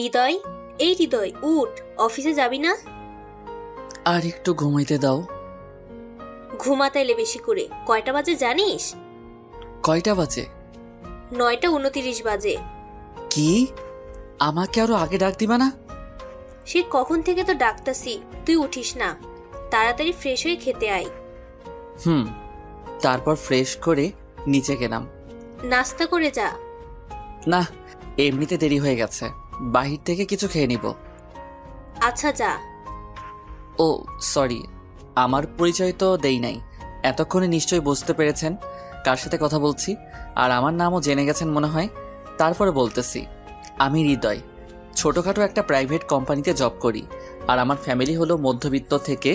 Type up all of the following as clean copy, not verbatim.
হৃদয়, এই হৃদয় উঠ, অফিসে যাবি না? আর একটু ঘুমাইতে দাও। ঘুমাতে এলে বেশি করে। কয়টা বাজে জানিস? কয়টা বাজে? 9:29 বাজে। কি? আমাকে আরো আগে ডাক দিবা না? সে কখন থেকে তো ডাকতাছি, তুই উঠিস না। তাড়াতাড়ি ফ্রেশ হয়ে খেতে আয়। তারপর ফ্রেশ করে নিচে গেলাম। নাস্তা করে যা। না, এমনিতে দেরি হয়ে গেছে, বাহির থেকে কিছু খেয়ে নিব। আচ্ছা যা। ও সরি, আমার পরিচয় তো দেই নাই। এতক্ষণে নিশ্চয়ই বুঝতে পেরেছেন কার সাথে কথা বলছি, আর আমার নামও জেনে গেছেন মনে হয়। তারপরে বলতেছি, আমি হৃদয়, ছোটখাটো একটা প্রাইভেট কোম্পানিতে জব করি, আর আমার ফ্যামিলি হলো মধ্যবিত্ত থেকে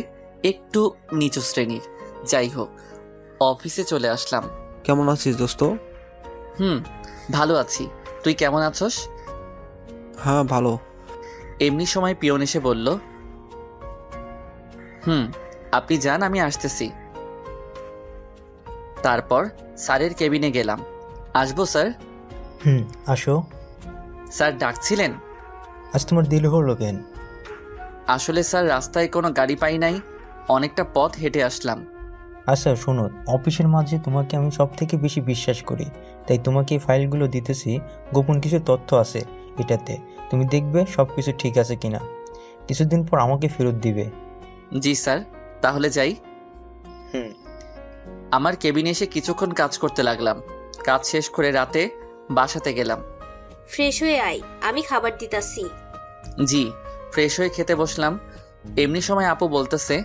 একটু নিচু শ্রেণীর। যাই হোক, অফিসে চলে আসলাম। কেমন আছিস দোস্ত? ভালো আছি, তুই কেমন আছস? হ্যাঁ ভালো। এমনি সময় পিয়ন এসে বলল, আপনি যান, আমি আসতেছি। তারপর স্যারের কেবিনে গেলাম। আসবো স্যার? আসো। স্যার ডাকছিলেন? আজ তোমার দেরি হলো কেন? আসলে স্যার রাস্তায় কোনো গাড়ি পাই নাই, অনেকটা পথ হেঁটে আসলাম। আচ্ছা শোনো, অফিসের মাঝে তোমাকে আমি সব থেকে বেশি বিশ্বাস করি, তাই তোমাকে এই ফাইলগুলো দিতেছি। গোপন কিছু তথ্য আছে এটাতে, তুমি দেখবে সব কিছু ঠিক আছে কিনা। কিছুদিন পর আমাকে ফেরত দিবে। জি স্যার, তাহলে যাই। আমার কেবিনে এসে কিছুক্ষণ কাজ করতে লাগলাম। কাজ শেষ করে রাতে বাসাতে গেলাম। ফ্রেশ হয়ে আয়, আমি খাবার দিতাছি। জি, ফ্রেশ হয়ে খেতে বসলাম। এমনি সময় আপু বলতেছে,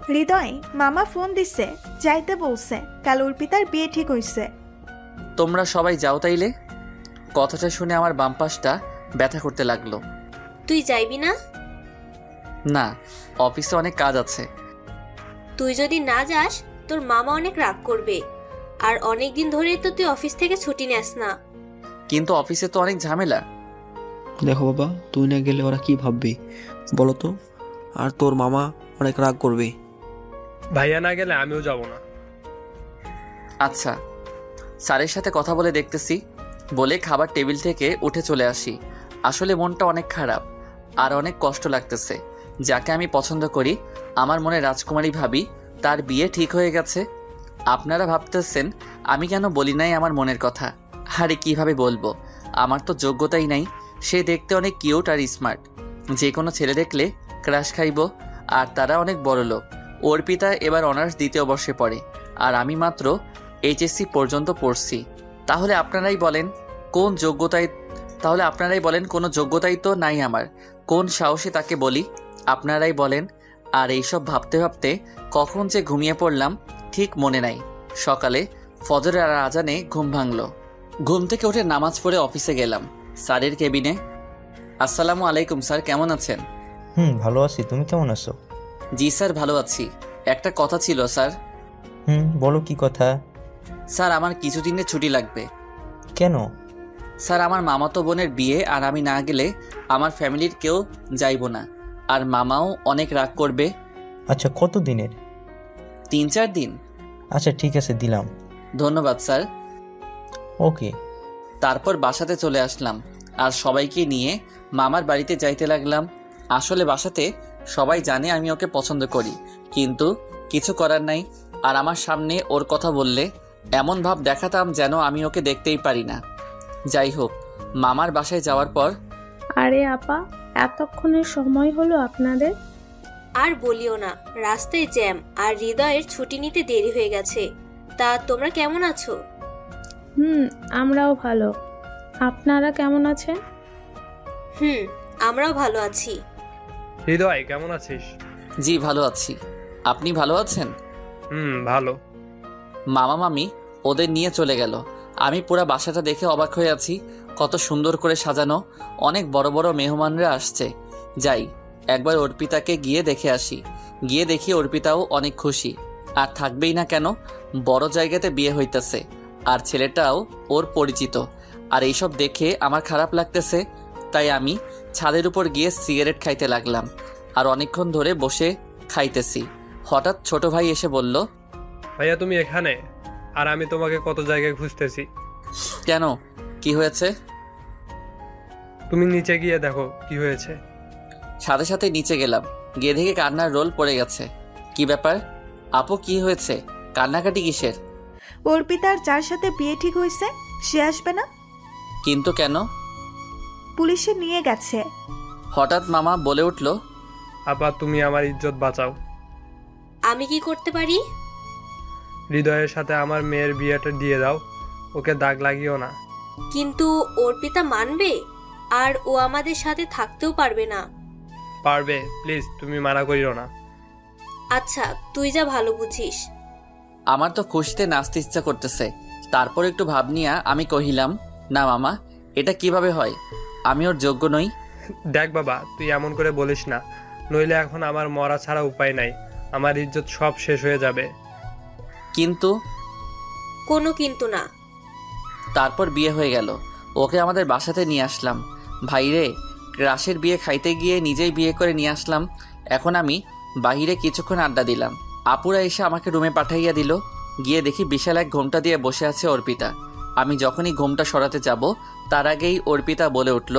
হৃদয়, মামা ফোন দিছে, যাইতে বলছে, কাল অর্পিতার বিয়ে ঠিক হইছে। তোমরা সবাই যাও তাইলে। কথাটা শুনে আমার বাম পাশটা ব্যথা করতে লাগলো। তুই যাইবি না? না, অফিসে অনেক কাজ আছে। তুই যদি না যাস তোর মামা অনেক রাগ করবে, আর অনেক দিন ধরেই তো তুই অফিস থেকে ছুটি নেস না। কিন্তু অফিসে তো অনেক ঝামেলা। দেখো বাবা, তুই না গেলে ওরা কি ভাববে বলো তো? আর তোর মামা অনেক রাগ করবে। ভাইয়া না গেলে আমিও যাব না। আচ্ছা, স্যারের সাথে কথা বলে দেখতেছি বলে খাবার টেবিল থেকে উঠে চলে আসি। আসলে মনটা অনেক খারাপ আর অনেক কষ্ট লাগতেছে। যাকে আমি পছন্দ করি, আমার মনে রাজকুমারী ভাবি, তার বিয়ে ঠিক হয়ে গেছে। আপনারা ভাবতেছেন আমি কেন বলি নাই আমার মনের কথা। আরে কিভাবে বলবো, আমার তো যোগ্যতাই নাই। সে দেখতে অনেক কিউট আর স্মার্ট, যে কোনো ছেলে দেখলে ক্রাশ খাইব। আর তারা অনেক বড় লোক। অর্পিতা এবার অনার্স 2য় বর্ষে পড়ে, আর আমি মাত্র এইচএসসি পর্যন্ত পড়ছি। তাহলে আপনারাই বলেন কোনো যোগ্যতাই তো নাই আমার। কোন সাহসে তাকে বলি, আপনারাই বলেন। আর এইসব ভাবতে ভাবতে কখন যে ঘুমিয়ে পড়লাম ঠিক মনে নাই। সকালে ফজরের আজানে ঘুম ভাঙলো। ঘুম থেকে উঠে নামাজ পড়ে অফিসে গেলাম। স্যারের কেবিনে। আসসালামু আলাইকুম স্যার, কেমন আছেন? ভালো আছি, তুমি কেমন আছো? জি স্যার, ভালো আছি। একটা কথা ছিল স্যার। বলো কি কথা? স্যার, আমার কিছুদিনের ছুটি লাগবে। কেন? স্যার, আমার মামাতো বোনের বিয়ে, আর আমি না গেলে আমার ফ্যামিলির কেউ যাইব না, আর মামাও অনেক রাগ করবে। আচ্ছা, কত দিনের? 3-4 দিন। আচ্ছা ঠিক আছে, দিলাম। ধন্যবাদ স্যার। ওকে। তারপর বাসাতে চলে আসলাম আর সবাইকে নিয়ে মামার বাড়িতে যাইতে লাগলাম। আসলে বাসাতে সবাই জানে আমি ওকে পছন্দ করি, কিন্তু কিছু করার নাই। আর আমার সামনে ওর কথা বললে এমন ভাব দেখাতাম যেন আমি ওকে দেখতেই পারি না। যাই হোক, মামার বাসায় যাওয়ার পর, আরে আপা, এতক্ষণের সময় হলো আপনাদের? আর বলিও না, রাস্তায় জ্যাম আর হৃদয়ের ছুটি নিতে দেরি হয়ে গেছে। তা তোমরা কেমন আছো? আমরাও ভালো। আপনারা কেমন আছেন? আমরাও ভালো আছি। হৃদয়, কেমন আছিস? জি ভালো আছি। আপনি ভালো আছেন? ভালো। মামা মামি ওদের নিয়ে চলে গেল। আমি পুরা বাসাটা দেখে অবাক হয়ে আছি। কত সুন্দর করে সাজানো, অনেক বড় বড় মেহমানরা আসছে। যাই একবার অর্পিতাকে গিয়ে দেখে আসি। গিয়ে দেখি অর্পিতাও অনেক খুশি। আর থাকবেই না কেন, বড় জায়গাতে বিয়ে হইতেছে, আর ছেলেটাও ওর পরিচিত। আর এইসব দেখে আমার খারাপ লাগতেছে, তাই আমি ছাদের উপর গিয়ে সিগারেট খাইতে লাগলাম। আর অনেকক্ষণ ধরে বসে খাইতেছি। হঠাৎ ছোট ভাই এসে বলল, ভাইয়া তুমি এখানে? আর আমি তোমাকে কত জায়গায় খুঁজতেছি। কেন, কি হয়েছে? তুমি নিচে গিয়ে দেখো কি হয়েছে। সাথে সাথে নিচে গেলাম, গিয়ে দেখে কান্নার রোল পড়ে গেছে। কি ব্যাপার আপু, কি হয়েছে? কান্নাকাটি কিসের? অর্পিতার যার সাথে বিয়ে ঠিক হয়েছে সে আসবে না। কিন্তু কেন? পুলিশে নিয়ে গেছে। হঠাৎ মামা বলে উঠল, আপা তুমি আমার ইজ্জত বাঁচাও। আমি কি করতে পারি? হৃদয়ের সাথে আমার মেয়ের বিয়েটা দিয়ে দাও, ওকে দাগ লাগিও না। কিন্তু অর্পিতা মানবে? আর ও আমাদের সাথে থাকতেও পারবে না। পারবে, প্লিজ তুমি মানা করিও না। আচ্ছা তুই যা ভালো বুঝিস। আমার তো খুশিতে নাচতে ইচ্ছা করতেছে। তারপর একটু ভাব নিয়া আমি কহিলাম, না মামা, এটা কিভাবে হয়? আমি ওর যোগ্য নই। দেখ বাবা, তুই এমন করে বলিস না, নইলে এখন আমার মরা ছাড়া উপায় নাই। আমার ইজ্জত সব শেষ হয়ে যাবে। কিন্তু কোনো কিন্তু না। তারপর বিয়ে হয়ে গেল। ওকে আমাদের বাসাতে নিয়ে আসলাম। ভাইরে, ক্রাশের বিয়ে খাইতে গিয়ে নিজেই বিয়ে করে নিয়ে আসলাম। এখন আমি বাহিরে কিছুক্ষণ আড্ডা দিলাম। আপুরা এসে আমাকে রুমে পাঠাইয়া দিল। গিয়ে দেখি বিশাল এক ঘোমটা দিয়ে বসে আছে অর্পিতা। আমি যখনই ঘোমটা সরাতে যাব তার আগেই অর্পিতা বলে উঠল,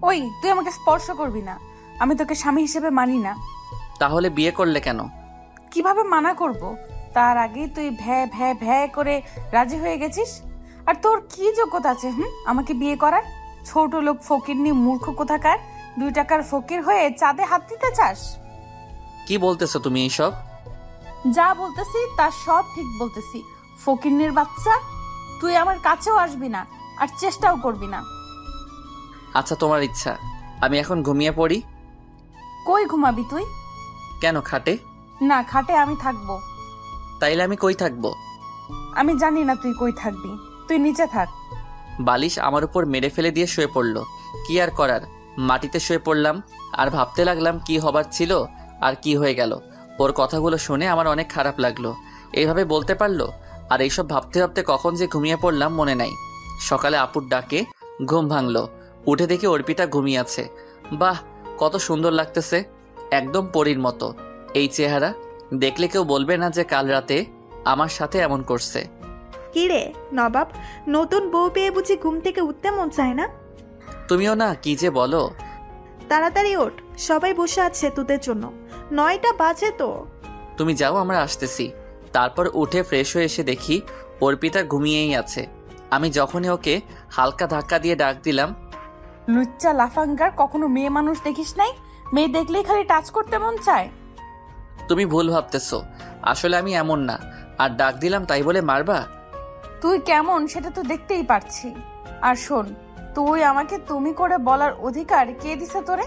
ওই তুই আমাকে স্পর্শ করবি না, আমি তোকে স্বামী হিসেবে মানি না। তাহলে বিয়ে করলে কেন? কিভাবে মানা করব? তার আগেই তুই ভ্যা ভ্যা ভ্যা করে রাজি হয়ে গেছিস। আর তোর কি যোগ্যতা আছে আমাকে বিয়ে করার? ছোট লোক ফকিরনি মূর্খ কোথাকার, 2 টাকার ফকির হয়ে চাঁদে হাত দিতে চাস? কি বলতেছো তুমি এইসব? যা বলতেছি তা সব ঠিক বলতেছি। ফকিরনির বাচ্চা, তুই আমার কাছেও আসবি না আর চেষ্টাও করবি না। আচ্ছা তোমার ইচ্ছা, আমি এখন ঘুমিয়ে পড়ি। কই ঘুমাবি তুই? কেন, খাটে? না, খাটে আমি থাকবো। তাইলে আমি কই থাকবো? আমি জানি না তুই কই থাকবি, তুই নিচে থাক। বালিশ আমার উপর মেরে ফেলে দিয়ে শুয়ে পড়ল। কি আর করার, মাটিতে শুয়ে পড়লাম। আর ভাবতে লাগলাম কি হবার ছিল আর কি হয়ে গেল। ওর কথাগুলো শুনে আমার অনেক খারাপ লাগলো। এইভাবে বলতে পারলো? আর এইসব ভাবতে ভাবতে কখন যে ঘুমিয়ে পড়লাম মনে নাই। সকালে আপুর ডাকে ঘুম ভাঙলো। উঠে দেখি অর্পিতা ঘুমিয়ে আছে। বাহ, কত সুন্দর লাগতেছে, একদম পরীর মতো। এই চেহারা দেখলে কেউ বলবে না যে কাল রাতে আমার সাথে এমন করছে। কি রে নবাব, নতুন বউ পেয়ে বুঝি ঘুম থেকে উঠতে মন চায় না? তুমিও না কি যে বলো। তাড়াতাড়ি ওঠ, সবাই বসে আছে তোদের জন্য, 9টা বাজে তো। তুমি যাও, আমরা আসতেছি। তারপর উঠে ফ্রেশ হয়ে এসে দেখি অর্পিতা ঘুমিয়েই আছে। আমি যখনই ওকে হালকা ধাক্কা দিয়ে ডাক দিলাম, লুচ্চা লাফাঙ্গার, কখনো মেয়ে মানুষ দেখিস নাই? মেয়ে দেখলেই খালি টাচ করতে মন চায়। তুমি ভুল ভাবতেছো, আসলে আমি এমন না। আর ডাক দিলাম তাই বলে মারবা? তুই কেমন সেটা তো দেখতেই পারছি। আর শোন, তুই আমাকে তুমি করে বলার অধিকার কে দিছে তোরে?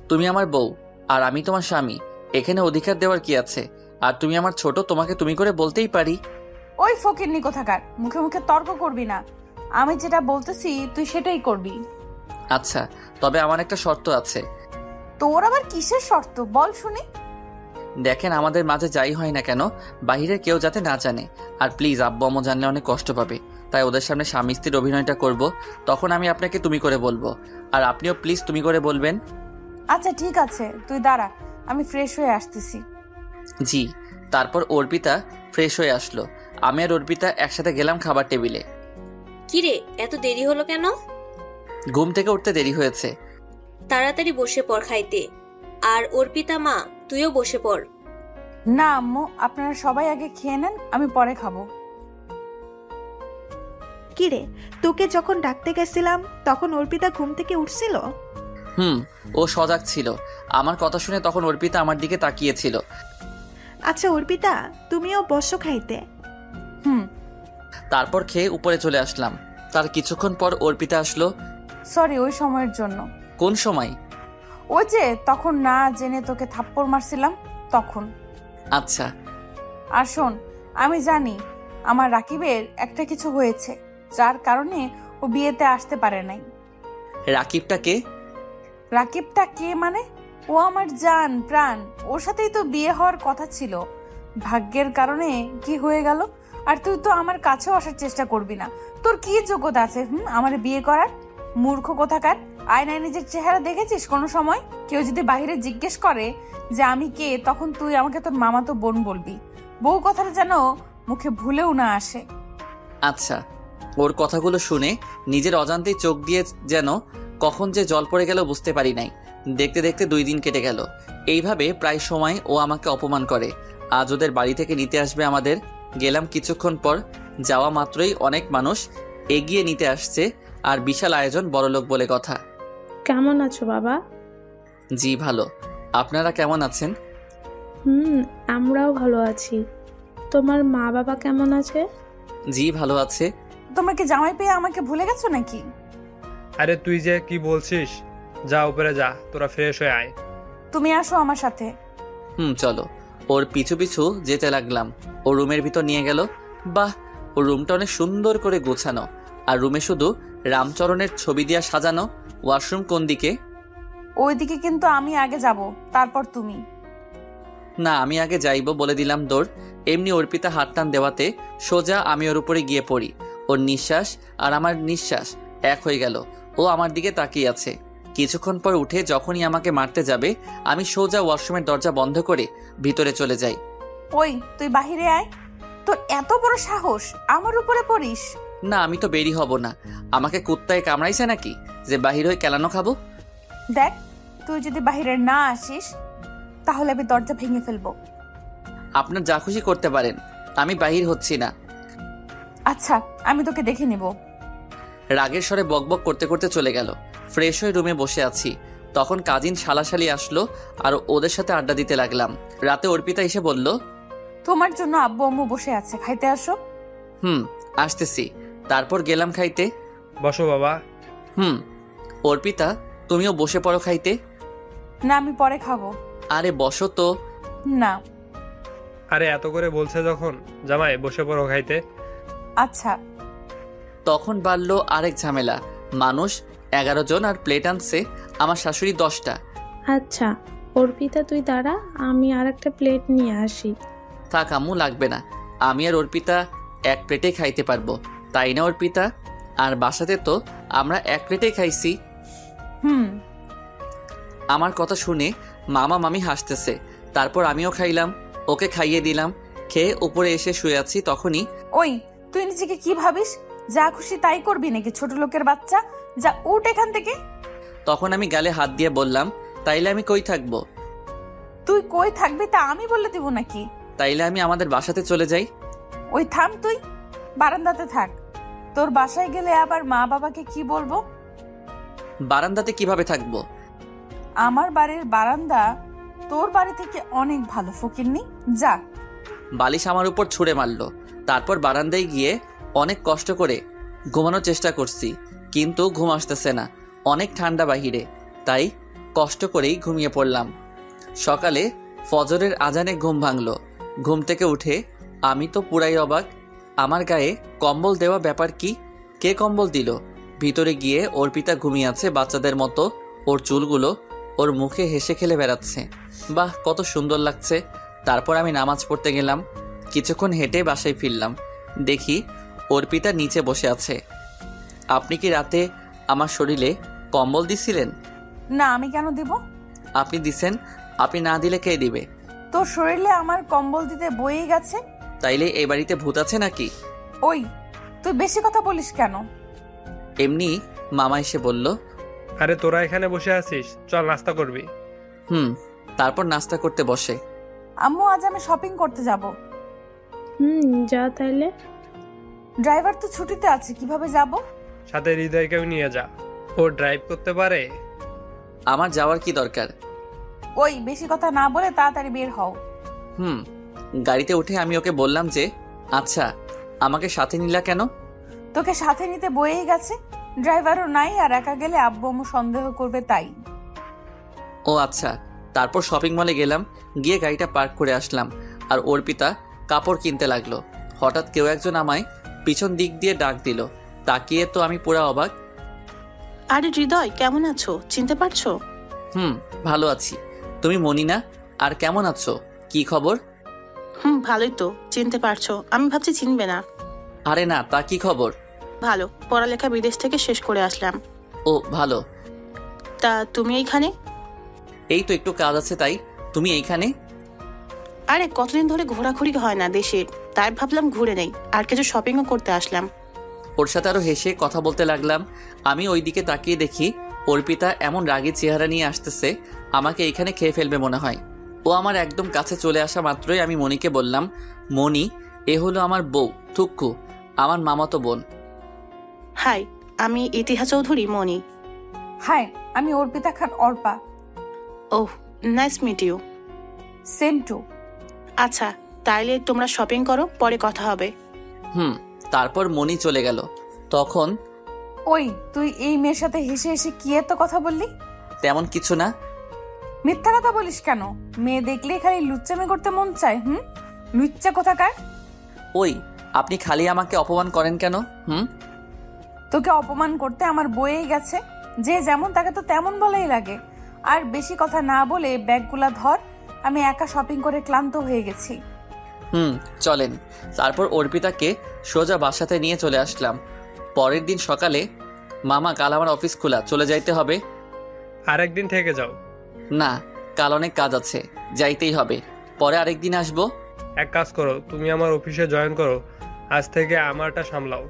তুমি আমার বউ আর আমি তোমার স্বামী, এখানে অধিকার দেওয়ার কি আছে? আর তুমি আমার ছোট, তোমাকে তুমি করে বলতেই পারি। ওই ফকিরনি কোথাকার, মুখে মুখে তর্ক করবি না। আমি যেটা বলতেছি তুই সেটাই করবি। আচ্ছা, তবে আমার একটা শর্ত আছে। তোর আবার কিসের শর্ত বল শুনি। দেখেন, আমাদের মাঝে যাই হয় না কেন, বাহিরের কেউ যাতে না জানে। আর প্লিজ, আব্বু আম্মু জানলে অনেক কষ্ট পাবে। তাই ওদের সামনে স্বামী স্ত্রীর অভিনয়টা করব, তখন আমি আপনাকে তুমি করে বলবো। আর আপনিও প্লিজ তুমি করে বলবেন। আচ্ছা ঠিক আছে, তুই দাঁড়া, আমি ফ্রেশ হয়ে আসতেছি। জি। তারপর অর্পিতা ফ্রেশ হয়ে আসলো। আমি আর অর্পিতা একসাথে গেলাম খাবার টেবিলে। কিরে, এত দেরি হলো কেন? ঘুম থেকে উঠতে দেরি হয়েছে। তাড়াতাড়ি বসে পড় খাইতে। আর অর্পিতা মা, তুইও বসে পড়। না আম্মু, আপনারা সবাই আগে খেয়ে নেন, আমি পরে খাবো। কি রে, তোকে যখন ডাকতে গেছিলাম তখন অর্পিতা ঘুম থেকে উঠছিল? ও সজাগ ছিল। আমার কথা শুনে তখন অর্পিতা আমার দিকে তাকিয়েছিল। আচ্ছা অর্পিতা, তুমিও বসো খাইতে। তারপর খেয়ে উপরে চলে আসলাম। তার কিছুক্ষণ পর অর্পিতা আসলো। সরি, ওই সময়ের জন্য। কোন সময়? ওই যে তখন না জেনে তোকে থাপ্পড় মারছিলাম তখন। আচ্ছা। আর শোন, আমি জানি আমার রাকিবের একটা কিছু হয়েছে, যার কারণে ও বিয়েতে আসতে পারে নাই। রাকিবটা কে? রাকিবটা কে মানে? ও আমার জান প্রাণ, ওর সাথেই তো বিয়ে হওয়ার কথা ছিল। ভাগ্যের কারণে কি হয়ে গেল। আর তুই তো আমার কাছেও আসার চেষ্টা করবি না। তোর কি যোগ্যতা আছে আমার বিয়ে করার? মূর্খ কোথাকার, আয়নায় নিজের চেহারা দেখেছিস কোনো সময়? কেউ যদি বাইরে জিজ্ঞেস করে যে আমি কে, তখন তুই আমাকে তোর মামাতো বোন বলবি। বউ কথাটা যেন মুখে ভুলেও না আসে। আচ্ছা। ওর কথাগুলো শুনে নিজের অজান্তেই চোখ দিয়ে যেন কখন যে জল পড়ে গেল বুঝতে পারি নাই। দেখতে দেখতে 2 দিন কেটে গেল। এইভাবে প্রায় সময় ও আমাকে অপমান করে। আজ ওদের বাড়ি থেকে নিতে আসবে আমাদের। গেলাম কিছুক্ষণ পর, যাওয়া মাত্রই অনেক মানুষ এগিয়ে নিতে আসছে, আর বিশাল আয়োজন, বড়লোক বলে কথা। কেমন আছো বাবা? জি ভালো, আপনারা কেমন আছেন? আমরাও ভালো আছি। তোমার মা বাবা কেমন আছে? জি ভালো আছে। তোমরা কি জামাই পেয়ে আমাকে ভুলে গেছো নাকি? আরে তুই যে কি বলছিস, যা উপরে যা, তোরা ফ্রেশ হয়ে আয়। তুমি আসো আমার সাথে। চলো। ওর পিছু পিছু যেতে লাগলাম। ও রুমের ভিতর নিয়ে গেল। বাহ, ও রুমটা অনেক সুন্দর করে গোছানো, আর রুমে শুধু রামচরণের ছবি দিয়া সাজানো। ওয়াশরুম কোন দিকে? ওইদিকে, কিন্তু আমি আগে যাব, তারপর তুমি। না, আমি আগে যাইব বলে দিলাম দৌড়। এমনি অর্পিতা হাত টান দেওয়াতে সোজা আমি ওর উপরে গিয়ে পড়ি। ওর নিঃশ্বাস আর আমার নিঃশ্বাস এক হয়ে গেল। ও আমার দিকে তাকিয়ে আছে। কিছুক্ষণ পর উঠে যখনই আমাকে মারতে যাবে, আমি সোজা ওয়াশরুমের দরজা বন্ধ করে ভিতরে চলে যাই। ওই তুই বাহিরে আয়। তোর এত বড় সাহস, আমার উপরে পড়িস? না, আমি তো বেরি হব না। আমাকে কুত্তায় কামড়াইছে নাকি যে বাহির হয়ে কেলানো খাবো? দেখ, তুই যদি বাহিরে না আসিস তাহলে আমি দরজা ভেঙে ফেলবো। আপনার যা খুশি করতে পারেন, আমি বাহির হচ্ছি না। আচ্ছা, আমি তোকে দেখে নিব। রাগের স্বরে বকবক করতে করতে চলে গেল। ফ্রেশ হয়ে রুমে বসে আছি, তখন কাজিন শালাশালি আসলো আর ওদের সাথে আড্ডা দিতে লাগলাম। রাতে অর্পিতা এসে বলল, তোমার জন্য আব্বু আম্মু বসে আছে, খাইতে আসো। আসতেছি। তারপর গেলাম খাইতে। বসো বাবা। অর্পিতা, তুমিও বসে পড়ো খাইতে। না, আমি পরে খাবো। আরে বসো তো। না। আরে এত করে বলছে যখন, জামাই বসে পড়ো খাইতে। আচ্ছা। তখন বাড়লো আরেক ঝামেলা। মানুষ 11 জন আর প্লেট আনছে আমার শাশুড়ি 10টা। আচ্ছা অর্পিতা, তুই দাঁড়া, আমি আর একটা প্লেট নিয়ে আসি। থাক আম্মু, লাগবে না। আমি আর অর্পিতা এক প্লেটে খাইতে পারবো, তাই না অর্পিতা? আর বাসাতে তো আমরা এক প্লেটেই খাইছি। আমার কথা শুনে মামা মামি হাসতেছে। তারপর আমিও খাইলাম, ওকে খাইয়ে দিলাম। খেয়ে উপরে এসে শুয়ে আছি, তখনই ওই তুই নিজেকে কি ভাবিস? যা খুশি তাই করবি নাকি ছোট লোকের বাচ্চা? যা উঠ এখান থেকে। তখন আমি গালে হাত দিয়ে বললাম, তাইলে আমি কই থাকবো? তুই কই থাকবি তা আমি বলে দিব নাকি? তাইলে আমি আমাদের বাসাতে চলে যাই। ওই থাম, তুই বারান্দাতে থাক। তোর বাসায় গেলে আবার মা বাবাকে কি বলবো? বারান্দাতে কিভাবে থাকবো? আমার বাড়ির বারান্দা তোর বাড়ি থেকে অনেক ভালো, ফকিন্নি। যা। বালিশ আমার উপর ছুঁড়ে মারলো। তারপর বারান্দায় গিয়ে অনেক কষ্ট করে ঘুমানোর চেষ্টা করছি, কিন্তু ঘুম আসতেছে না। অনেক ঠান্ডা বাহিরে, তাই কষ্ট করেই ঘুমিয়ে পড়লাম। সকালে ফজরের আজানে ঘুম ভাঙলো। ঘুম থেকে উঠে আমি তো পুরাই অবাক। আমার গায়ে কম্বল দেওয়া ব্যাপার কি? কে কম্বল দিল? ভিতরে গিয়ে অর্পিতা ঘুমিয়ে আছে বাচ্চাদের মতো। ওর চুলগুলো ওর মুখে হেসে খেলে বেড়াচ্ছে। বাহ, কত সুন্দর লাগছে। তারপর আমি নামাজ পড়তে গেলাম। কিছুক্ষণ হেঁটে বাসায় ফিরলাম, দেখি অর্পিতা নিচে বসে আছে। আপনি কি রাতে আমার শরীরে কম্বল দিছিলেন? না, আমি কেন দিব? আপনি দিছেন। আপনি না দিলে কে দিবে? তোর শরীরে আমার কম্বল দিতে বয়েই গেছে। তাইলে এই বাড়িতে ভূত আছে নাকি? ওই তুই বেশি কথা বলিস কেন? এমনি মামা এসে বলল। আরে তোরা এখানে বসে আছিস, চল নাস্তা করবি। তারপর নাস্তা করতে বসে। আম্মু, আজ আমি শপিং করতে যাব। যা তাইলে। ড্রাইভার তো ছুটিতে আছে, কিভাবে যাব? সাথে হৃদয়কেও নিয়ে যা, ও ড্রাইভ করতে পারে। আমার যাওয়ার কি দরকার? ওই বেশি কথা না বলে তাড়াতাড়ি বের হও। গাড়িতে উঠে আমি ওকে বললাম যে, আচ্ছা আমাকে সাথে নিলা কেন? তোকে সাথে নিতে বয়েই গেছে, ড্রাইভারও নাই, আর একা গেলে আব্বু আম্মু সন্দেহ করবে, তাই। ও আচ্ছা। তারপর শপিং মলে গেলাম, গিয়ে গাড়িটা পার্ক করে আসলাম। আর অর্পিতা কাপড় কিনতে লাগলো। হঠাৎ কেউ একজন আমায় পিছন দিক দিয়ে ডাক দিল। তাকিয়ে তো আমি পুরা অবাক। আরে হৃদয়, কেমন আছো? চিনতে পারছো? ভালো আছি। তুমি মনিনা? আর কেমন আছো? কি খবর? ভালোই তো। চিনতে পারছো? আমি ভাবছি চিনবে না। আরে না, তা কি খবর? ভালো, পড়ালেখা বিদেশ থেকে শেষ করে আসলাম। ও ভালো। তা তুমি এইখানে? এই তো একটু কাজ আছে, তাই। তুমি এইখানে? আরে কতদিন ধরে ঘোরাঘুরি হয় না দেশে, তাই ভাবলাম ঘুরে নেই, আর কিছু শপিংও করতে আসলাম। ওর সাথে আরো হেসে কথা বলতে লাগলাম। আমি ওই দিকে তাকিয়ে দেখি অর্পিতা এমন রাগী চেহারা নিয়ে আসতেছে, আমাকে এখানে খেয়ে ফেলবে মনে হয়। ও আমার একদম কাছে চলে আসা মাত্রই আমি মনিকে বললাম, মনি, এ হলো আমার বউ থুক্কু, আমার মামাতো বোন। হাই, আমি ইতিহাস চৌধুরী মনি। হাই, আমি Arpita Khan Arpa. Oh, nice meet you. Same too. আচ্ছা, তাইলে তোমরা শপিং করো, পরে কথা হবে। তারপর মনি চলে গেল। তখন ওই, তুই এই মেয়ের সাথে হেসে হেসে কি এত কথা বললি? তেমন কিছু না। মিথ্যা কথা বলিস কেন? মেয়ে দেখলে খালি লুচ্চামি করতে মন চায়। লুচ্চা কোথাকার। ওই, আপনি খালি আমাকে অপমান করেন কেন? তোকে অপমান করতে আমার বইয়েই গেছে। যে যেমন তাকে তো তেমন বলাই লাগে। আর বেশি কথা না বলে ব্যাগগুলা ধর, আমি একা শপিং করে ক্লান্ত হয়ে গেছি। চলেন। তারপর অর্পিতাকে সোজা বাসাতে নিয়ে চলে আসলাম। পরের দিন সকালে, মামা কাল আমার অফিস খোলা, চলে যাইতে হবে। আরেকদিন থেকে যাও। না, কাল অনেক কাজ আছে, যাইতেই হবে, পরে আরেকদিন আসবো। এক কাজ করো, তুমি আমার অফিসে জয়েন করো, আজ থেকে আমারটা সামলাও।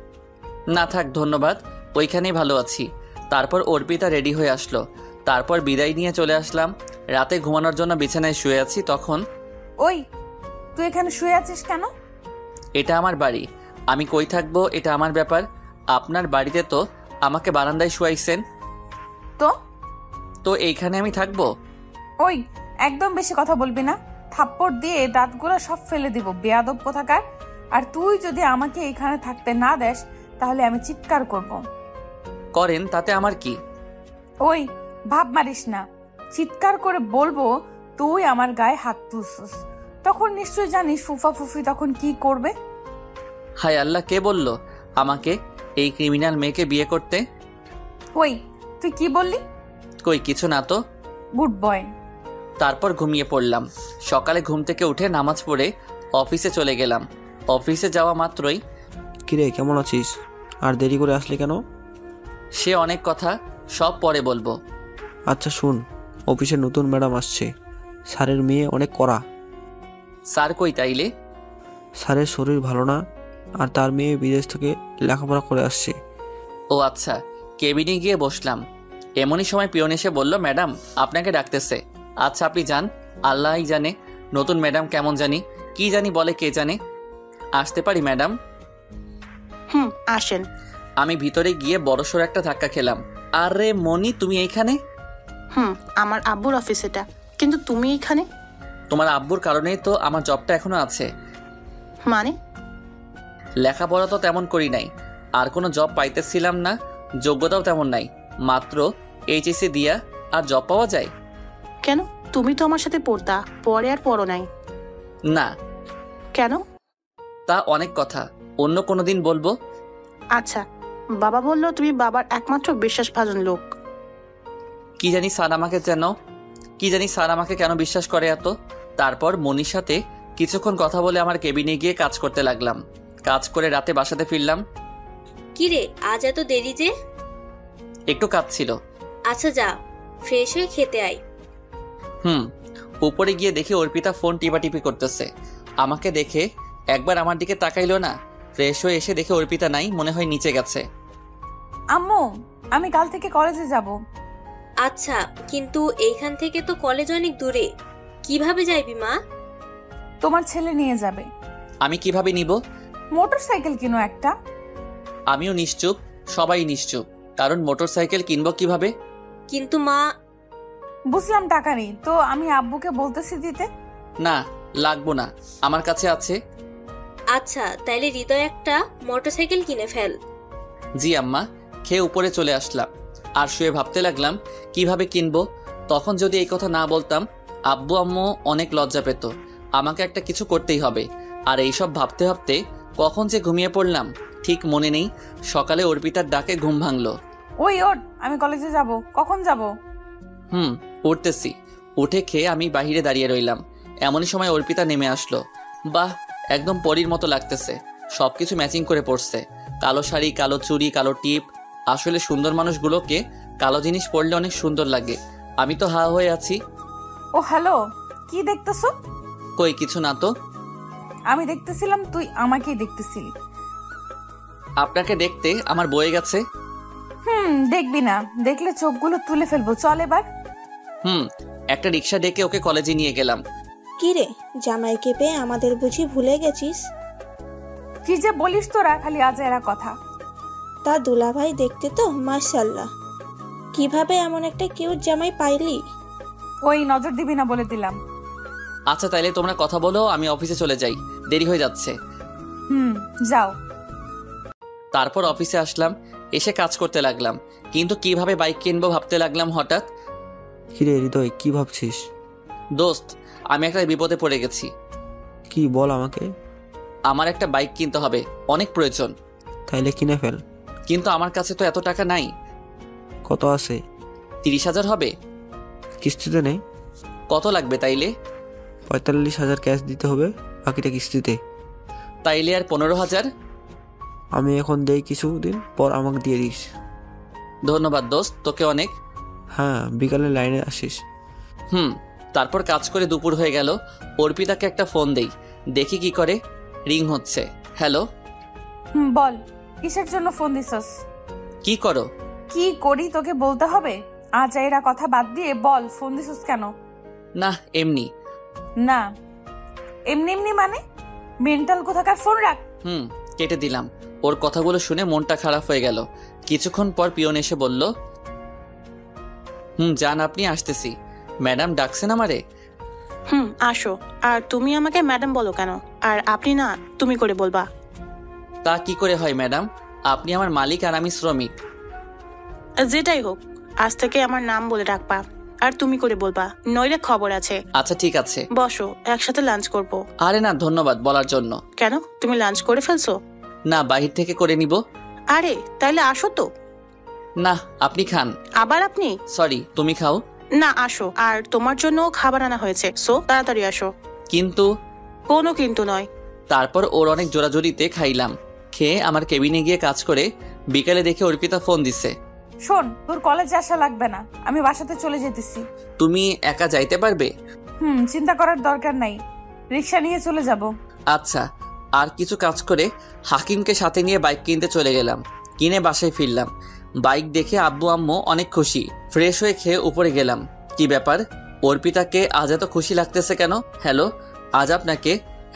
না থাক, ধন্যবাদ, ওইখানেই ভালো আছি। তারপর অর্পিতা রেডি হয়ে আসলো। তারপর বিদায় নিয়ে চলে আসলাম। রাতে ঘুমানোর জন্য বিছানায় শুয়ে আছি, তখন ওই, তুই এখানে শুয়ে আছিস কেন? এটা আমার বাড়ি, আমি কই থাকবো এটা আমার ব্যাপার। আপনার বাড়িতে তো আমাকে বারান্দায় শুয়াইছেন, তো এইখানে আমি থাকবো? ওই, একদম বেশি কথা বলবি না, থাপ্পড় দিয়ে দাঁতগুলো সব ফেলে দিব, বেয়াদব কোথাকার। আর তুই যদি আমাকে এখানে থাকতে না দেস, তাহলে আমি চিৎকার করব। করেন, তাতে আমার কি? ওই, ভাব মারিস না, চিৎকার করে বলবো তুই আমার গায়ে হাত তুলছিস। তখন নিশ্চয় জানিস ফুফা ফুফি তখন কি করবে। হায় আল্লাহ, কে বলল আমাকে এই ক্রিমিনাল মেয়েকে বিয়ে করতে? ওই, তুই কি বললি? কই কিছু না তো। Good boy. তারপর ঘুমিয়ে পড়লাম। সকালে ঘুম থেকে উঠে নামাজ পড়ে অফিসে চলে গেলাম। অফিসে যাওয়া মাত্রই, কিরে কেমন আছিস? আর দেরি করে আসলি কেন? সে অনেক কথা, সব পরে বলবো। আচ্ছা শুন, অফিসে নতুন ম্যাডাম আসছে, স্যারের মেয়ে অনেক কড়া। স্যার কই তাইলে? স্যারের শরীর ভালো না, আর তার মেয়ে বিদেশ থেকে লেখাপড়া করে আসছে। ও আচ্ছা। কেবিনে গিয়ে বসলাম, এমনই সময় পিয়ন এসে বলল, ম্যাডাম আপনাকে ডাকতেছে। আচ্ছা আপনি যান, আল্লাহই জানে নতুন ম্যাডাম কেমন জানি, কি জানি বলে, কে জানে। আসতে পারি ম্যাডাম? আসেন। আমি ভিতরে গিয়ে বড়সড় একটা ধাক্কা খেলাম। আরে মনি, তুমি এইখানে? আমার আব্বুর অফিস এটা, কিন্তু তুমি এইখানে? তোমার আব্বুর কারণেই তো আমার জবটা এখনো আছে। মানে? লেখাপড়া তো তেমন করি নাই, আর কোনো জব পাইতেছিলাম না, যোগ্যতাও তেমন নাই, মাত্র এইচএসসি দিয়া আর জব পাওয়া যায়? কেন, তুমি তো আমার সাথে পড়তা, পরে আর পড়ো নাই? না। কেন? তা অনেক কথা, অন্য কোনো দিন বলবো। আচ্ছা, বাবা বললো তুমি বাবার একমাত্র বিশ্বাসভাজন লোক। কি জানি স্যার আমাকে কেন বিশ্বাস করে এত। তারপর মনির সাথে কিছুক্ষণ কথা বলে আমার কেবিনে গিয়ে কাজ করতে লাগলাম। কাজ করে রাতে বাসাতে ফিরলাম। কিরে, আজ এত দেরি যে? একটু কাজ ছিল। আচ্ছা যা, ফ্রেশ হয়ে খেতে আয়। উপরে গিয়ে দেখি অর্পিতা ফোন টিপাটিপি করতেছে। আমাকে দেখে একবার আমার দিকে তাকাইলো না। ফ্রেশ হয়ে এসে দেখে অর্পিতা নাই, মনে হয় নিচে গেছে। আম্মু, আমি কাল থেকে কলেজে যাব। আচ্ছা, কিন্তু এইখান থেকে তো কলেজ অনেক দূরে, কিভাবে যাইবি মা? তোমার ছেলে নিয়ে যাবে। আমি কিভাবে নিব? মোটরসাইকেল কিনো একটা। আমিও নিশ্চুপ, সবাই নিশ্চুপ, কারণ মোটরসাইকেল কিনবো কিভাবে? কিন্তু মা। বুঝলাম টাকা নেই, তো আমি আব্বুকে বলতেছি দিতে। না, লাগবো না, আমার কাছে আছে। আচ্ছা, তাইলে হৃদয় একটা মোটরসাইকেল কিনে ফেল। জি আম্মা। খেয়ে উপরে চলে আসলাম, আর শুয়ে ভাবতে লাগলাম কিভাবে কিনবো। তখন যদি এই কথা না বলতাম, আব্বু আম্মু অনেক লজ্জা পেত। আমাকে একটা কিছু করতেই হবে। আর এইসব ভাবতে ভাবতে কখন যে ঘুমিয়ে পড়লাম ঠিক মনে নেই। সকালে অর্পিতার ডাকে ঘুম ভাঙলো। ওই ওঠ, আমি কলেজে যাব। কখন যাব? উঠতেছি। উঠে খেয়ে আমি বাহিরে দাঁড়িয়ে রইলাম। এমনই সময় অর্পিতা নেমে আসলো। বাহ, একদম পরীর মতো লাগতেছে, সবকিছু ম্যাচিং করে পড়ছে। কালো শাড়ি, কালো চুড়ি, কালো টিপ। আসলে সুন্দর মানুষগুলোকে কালো জিনিস পরলে অনেক সুন্দর লাগে। আমি তো হা হয়ে আছি। ও হ্যালো, কি দেখতেছো? কই কিছু না তো। আমি দেখতেছিলাম তুই আমাকেই দেখতেছিলি। আপনাকে দেখতে আমার বয়ে গেছে। দেখবি না, দেখলে চোখগুলো তুলে ফেলবো। চল এবার। একটা রিক্সা ডেকে ওকে কলেজে নিয়ে গেলাম। কি রে, জামাইকে পেয়ে আমাদের বুঝি ভুলে গেছিস? কি যে বলিস তোরা, খালি আজাইরা কথা। তা দুলাভাই দেখতে তো মাশাআল্লাহ, কিভাবে এমন একটা কিউট জামাই পাইলি? ওই নজর দিবি না বলে দিলাম। আচ্ছা তাইলে তোমরা কথা বলো, আমি অফিসে চলে যাই, দেরি হয়ে যাচ্ছে। যাও। তারপর অফিসে আসলাম, এসে কাজ করতে লাগলাম, কিন্তু কিভাবে বাইক কিনবো ভাবতে লাগলাম। হঠাৎ কিরে হৃদয়, কি ভাবছিস? দোস্ত, আমি একটা বিপদে পড়ে গেছি। কি বল আমাকে। আমার একটা বাইক কিনতে হবে, অনেক প্রয়োজন। তাইলে কিনে ফেল। কিন্তু আমার কাছে তো এত টাকা নাই। কত আছে? 30,000 হবে। কিস্তিতে নেই? কত লাগবে তাইলে? 45,000 ক্যাশ দিতে হবে, বাকিটা কিস্তিতে। তাইলে আর 15,000? আমি এখন দেই, কিছুদিন পর আমাকে দিয়ে দিস। ধন্যবাদ দোস্ত, তোকে অনেক। হ্যাঁ, বিকালে লাইনে আসিস। তারপর কাজ করে দুপুর হয়ে গেল। অর্পিতাকে একটা ফোন দেই, দেখি কি করে। রিং হচ্ছে। হ্যালো। বল, কিসের জন্য ফোন দিছস? কি করো? কি করি তোকে বলতে হবে? আজাইরা কথা বাদ দিয়ে বল, ফোন দিছস কেন? না এমনি। না এমনি এমনি মানে? মেন্টাল কোথাকার, ফোন রাখ। কেটে দিলাম। ওর কথাগুলো শুনে মনটা খারাপ হয়ে গেল। কিছুক্ষণ পর পিয়ন এসে বলল, যান আপনি, আসতেছি। ম্যাডাম ডাকছেন আমারে? আসো। আর তুমি আমাকে ম্যাডাম বলো কেন? আর আপনি না, তুমি করে বলবা। তা কি করে হয় ম্যাডাম? আপনি আমার মালিক আর আমি শ্রমিক। যেটাই হোক, আজ থেকে আমার নাম বলে রাখবা, আর তুমি করে বলবা, নইলে খবর আছে। আচ্ছা ঠিক আছে। বসো, একসাথে লাঞ্চ করব। আরে না, ধন্যবাদ বলার জন্য। কেন, তুমি লাঞ্চ করে ফেলছো? না, বাহির থেকে করে নিব। আরে তাইলে আসো তো। না, আপনি খান। আবার আপনি? সরি, তুমি খাও। না, আসো। আর তোমার জন্য খাবার আনা হয়েছে, সো তাড়াতাড়ি আসো। কিন্তু? কোনো কিন্তু নয়। তারপর ওর অনেক জোরাজোরিতে খাইলাম। খেয়ে আমার কেবিনে গিয়ে কাজ করে বিকালে দেখে অর্পিতা ফোন দিছে। শোন, তোর কলেজে আসা লাগবে না, আমি বাসাতে চলে যেতেছি। তুমি একা যাইতে পারবে? চিন্তা করার দরকার নাই, রিক্সা নিয়ে চলে যাব। আচ্ছা। আর কিছু কাজ করে হাকিমকে সাথে নিয়ে বাইক কিনতে চলে গেলাম। কিনে বাসায় ফিরলাম। বাইক দেখে আব্বু আম্মু অনেক খুশি। ফ্রেশ হয়ে খেয়ে উপরে গেলাম। কি ব্যাপার, অর্পিতাকে আজ এত খুশি লাগতেছে কেন? হ্যালো, আজ আপনাকে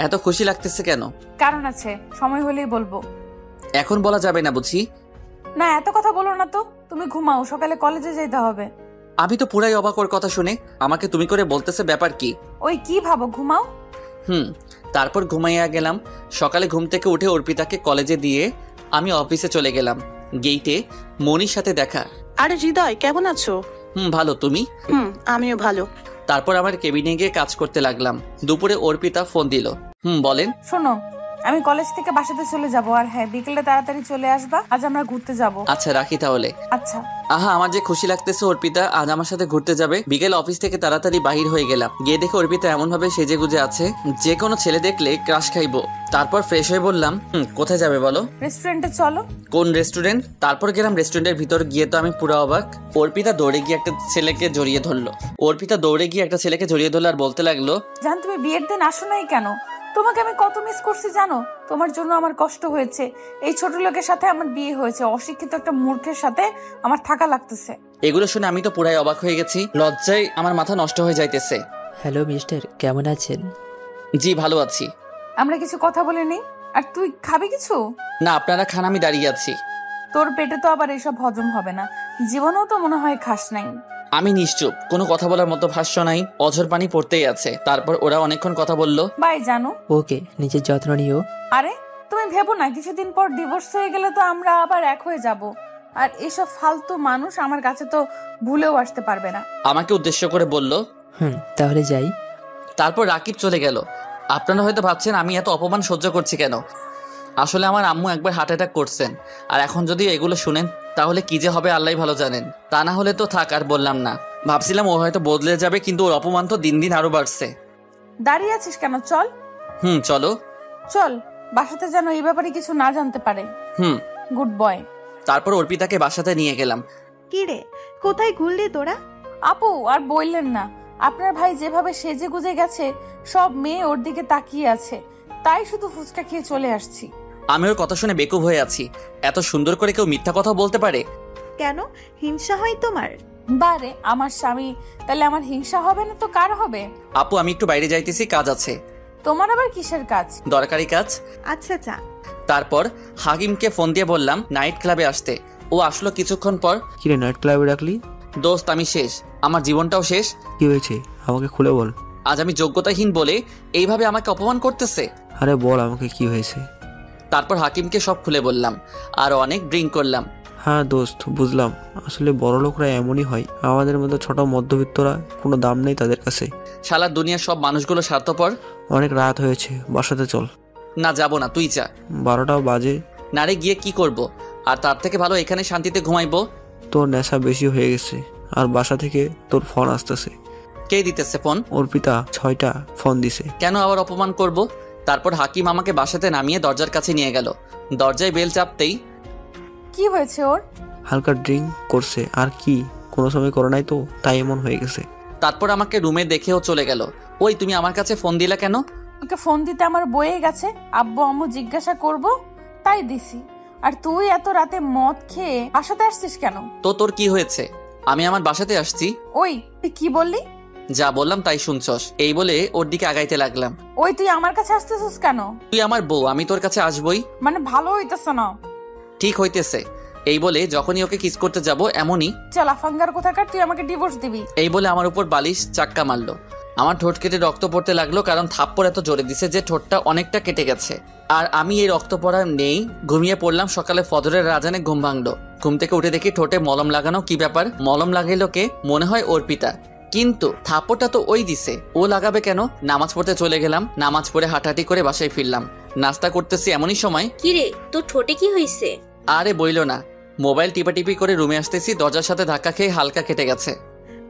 এত খুশি লাগতেছে কেন? কারণ আছে, সময় হলেই বলবো। এখন বলা যাবে না বুঝি? না, এত কথা বলো না তো। তুমি ঘুমাও, সকালে কলেজে যেতে হবে। আমি তো পুরাই অবাক ওর কথা শুনে। আমাকে তুমি করে বলতেছে, ব্যাপার কি? ওই কি ভাবো, ঘুমাও। তারপর ঘুমাইয়া গেলাম। সকালে ঘুম থেকে উঠে অর্পিতাকে কলেজে দিয়ে আমি অফিসে চলে গেলাম। গেইটে মনির সাথে দেখা। আরে হৃদয়, কেমন আছো? ভালো, তুমি? আমিও ভালো। তারপর আমার কেবিনে গিয়ে কাজ করতে লাগলাম। দুপুরে অর্পিতা ফোন দিল। বলেন। শোনো, আমি কলেজ থেকে বাসাতে চলে যাব, আর হ্যাঁ, বিকেলে তাড়াতাড়ি চলে আসবা, আজ আমরা ঘুরতে যাব। আচ্ছা, রাখি তাহলে। আচ্ছা। আহা, আমার যে খুশি লাগতেছে অর্পিতা আজ আমার সাথে ঘুরতে যাবে। বিকেল অফিস থেকে তাড়াতাড়ি বাহির হয়ে গেলাম। গিয়ে দেখে অর্পিতা এমন ভাবে সেজে গুজে আছে, যে কোনো ছেলে দেখলে ক্রাশ খাইবো। তারপর ফ্রেশ হয়ে বললাম, কোথায় যাবে বলো? রেস্টুরেন্টে চলো। কোন রেস্টুরেন্ট? তারপর গেলাম রেস্টুরেন্টের ভিতর। গিয়ে তো আমি পুরো অবাক। অর্পিতা দৌড়ে গিয়ে একটা ছেলেকে জড়িয়ে ধরলো। আর বলতে লাগলো, জান, তুমি বিয়ের দিন আসো নাই কেন? তোমাকে আমি কত মিস করছি জানো? তোমার জন্য আমার কষ্ট হয়েছে। এই ছোট লোকের সাথে আমার বিয়ে হয়েছে, অশিক্ষিত একটা মূর্খের সাথে আমার থাকা লাগতেছে। এগুলো শুনে আমি তো পুরাই অবাক হয়ে গেছি। লজ্জায় আমার মাথা নষ্ট হয়ে যাইতেছে। হ্যালো মিস্টার, কেমন আছেন? জি, ভালো আছি। আমরা কিছু কথা বলে নেই। আর তুই খাবি কিছু? না, আপনারা খান, আমি দাঁড়িয়ে আছি। তোর পেটে তো আবার এসব হজম হবে না। জীবনেও তো মনে হয় খাস নাই। আমি নিশ্চুপ, কোনো কথা বলার মতো ভাষ্য নাই। অঝর পানি পড়তেই আছে। তারপর ওরা অনেকক্ষণ কথা বললো। বাই জানো। ওকে, নিজের যত্ন নিও। আরে তুমি ভেবো না, কিছুদিন পর ডিভোর্স হয়ে গেলে তো আমরা আবার এক হয়ে যাব। আর এসব ফালতু মানুষ আমার কাছে তো ভুলেও আসতে পারবে না। আমাকে উদ্দেশ্য করে বলল, তাহলে যাই। তারপর রাকিব চলে গেল। আপনারা হয়তো ভাবছেন আমি এত অপমান সহ্য করছি কেন। আসলে আমার আম্মু একবার হার্ট অ্যাটাক করছেন। আর এখন যদি এগুলো শুনেন তাহলে কি যে হবে আল্লাহ ভালো জানেন। তা না হলে তো থাক, আর বললাম না। ভাবছিলাম ও হয়তো বদলে যাবে, কিন্তু ওর অপমান তো দিন দিন আরো বাড়ছে। দাঁড়িয়ে আছিস কেন? চল। চলো। চল, বাসাতে যেন এই ব্যাপারে কিছু না জানতে পারে। Good boy. তারপর অর্পিতাকে বাসাতে নিয়ে গেলাম। কি রে, কোথায় ঘুরলি তোরা? আপু, আর বললেন না, আপনার ভাই যেভাবে সেজে গুজে গেছে, সব মেয়ে ওর দিকে তাকিয়ে আছে, তাই শুধু ফুচকা খেয়ে চলে আসছি। আমি ওর কথা শুনে বেকুব হয়ে আছি। এত সুন্দর করে কেউ মিথ্যা কথা বলতে পারে? কেন? হিংসা হয় তোমার? বারে আমার স্বামী, তাহলে আমার হিংসা হবে না তো কার হবে? আপু আমি একটু বাইরে যাইতেছি, কাজ আছে। তোমার আবার কিসের কাজ? দরকারি কাজ। আচ্ছা যা। তারপর হাকিমকে ফোন দিয়ে বললাম নাইট ক্লাবে আসতে। ও আসলো কিছুক্ষণ পর। কিরে নাইট ক্লাবে ডাকলি? দোস্ত আমি শেষ, আমার জীবনটাও শেষ। কি হয়েছে আমাকে খুলে বল। আজ আমি যোগ্যতাহীন বলে এইভাবে আমাকে অপমান করতেছে। আরে বল আমাকে কি হয়েছে। তারপর হাকিমকে সব খুলে বললাম আর অনেক ড্রিঙ্ক করলাম। হ্যাঁ দোস্ত বুঝলাম, আসলে বড় লোকরা এমনই হয়, আমাদের মতো ছোট মধ্যবিত্তরা কোনো দাম নেই তাদের কাছে। শালা দুনিয়ার সব মানুষগুলো স্বার্থপর। অনেক রাত হয়েছে, বাসাতে চল। না যাব না, তুই যা। 12টাও বাজে। নারে গিয়ে কি করব, আর তার থেকে ভালো এখানে শান্তিতে ঘুমাইবো। তোর নেশা বেশি হয়ে গেছে, আর বাসা থেকে তোর ফোন আসতেছে। কে দিতেছে ফোন? অর্পিতা 6টা ফোন দিছে। কেন আবার অপমান করব? তারপর হাকিম আমাকে বাসাতে নামিয়ে দরজার কাছে নিয়ে গেল। দরজায় বেল চাপতেই কি হয়েছে ওর? হালকা ড্রিঙ্ক করছে, আর কি কোনো সময় করে নাই তো, তাই এমন হয়ে গেছে। তারপর আমাকে রুমে দেখেও চলে গেল। ওই তুমি আমার কাছে ফোন দিলা কেন? ওকে ফোন দিতে আমার বয়ে গেছে, আব্বু আম্মু জিজ্ঞাসা করব তাই দিছি। আর তুই এত রাতে মদ খেয়ে বাসাতে আসছিস কেন? তো তোর কি হয়েছে? আমি আমার বাসাতে আসছি। ওই তুই কি বললি? যা বললাম তাই শুনছস। এই বলে ওর দিকে আগাইতে লাগলাম। ওই তুই আমার কাছে আসতেছিস কেন? তুই আমার বউ, আমি তোর কাছে আসবই। মানে ভালো হইতেছে না। ঠিক হইতেছে। এই বলে যখনই ওকে কিস করতে যাব এমনই চালাফাঙ্গার কোথাকার, তুই আমাকে ডিভোর্স দিবি। এই বলে আমার উপর বালিশ চাক্কা মারলো। আমার ঠোঁট কেটে রক্ত পড়তে লাগলো, কারণ থাপ্পড় এত জোরে দিছে যে ঠোঁটটা অনেকটা কেটে গেছে। আর আমি এই রক্ত পড়া নেই, ঘুমিয়ে পড়লাম। সকালে ফজরের আজানে ঘুম ভাঙলো। ঘুম থেকে উঠে দেখি ঠোঁটে মলম লাগানো। কি ব্যাপার? মলম লাগাইলো কে? মনে হয় অর্পিতা, কিন্তু থাপ্পড়টা তো ওই দিছে, ও লাগাবে কেন? নামাজ পড়তে চলে গেলাম। নামাজ পড়ে হাঁটাহাঁটি করে বাসায় ফিরলাম। নাস্তা করতেছি এমনই সময়। কিরে তোর ঠোঁটে কি হয়েছে? আরে বইলো না, মোবাইল টিপাটিপি করে রুমে আসতেছি, দরজার সাথে ধাক্কা খেয়ে হালকা কেটে গেছে।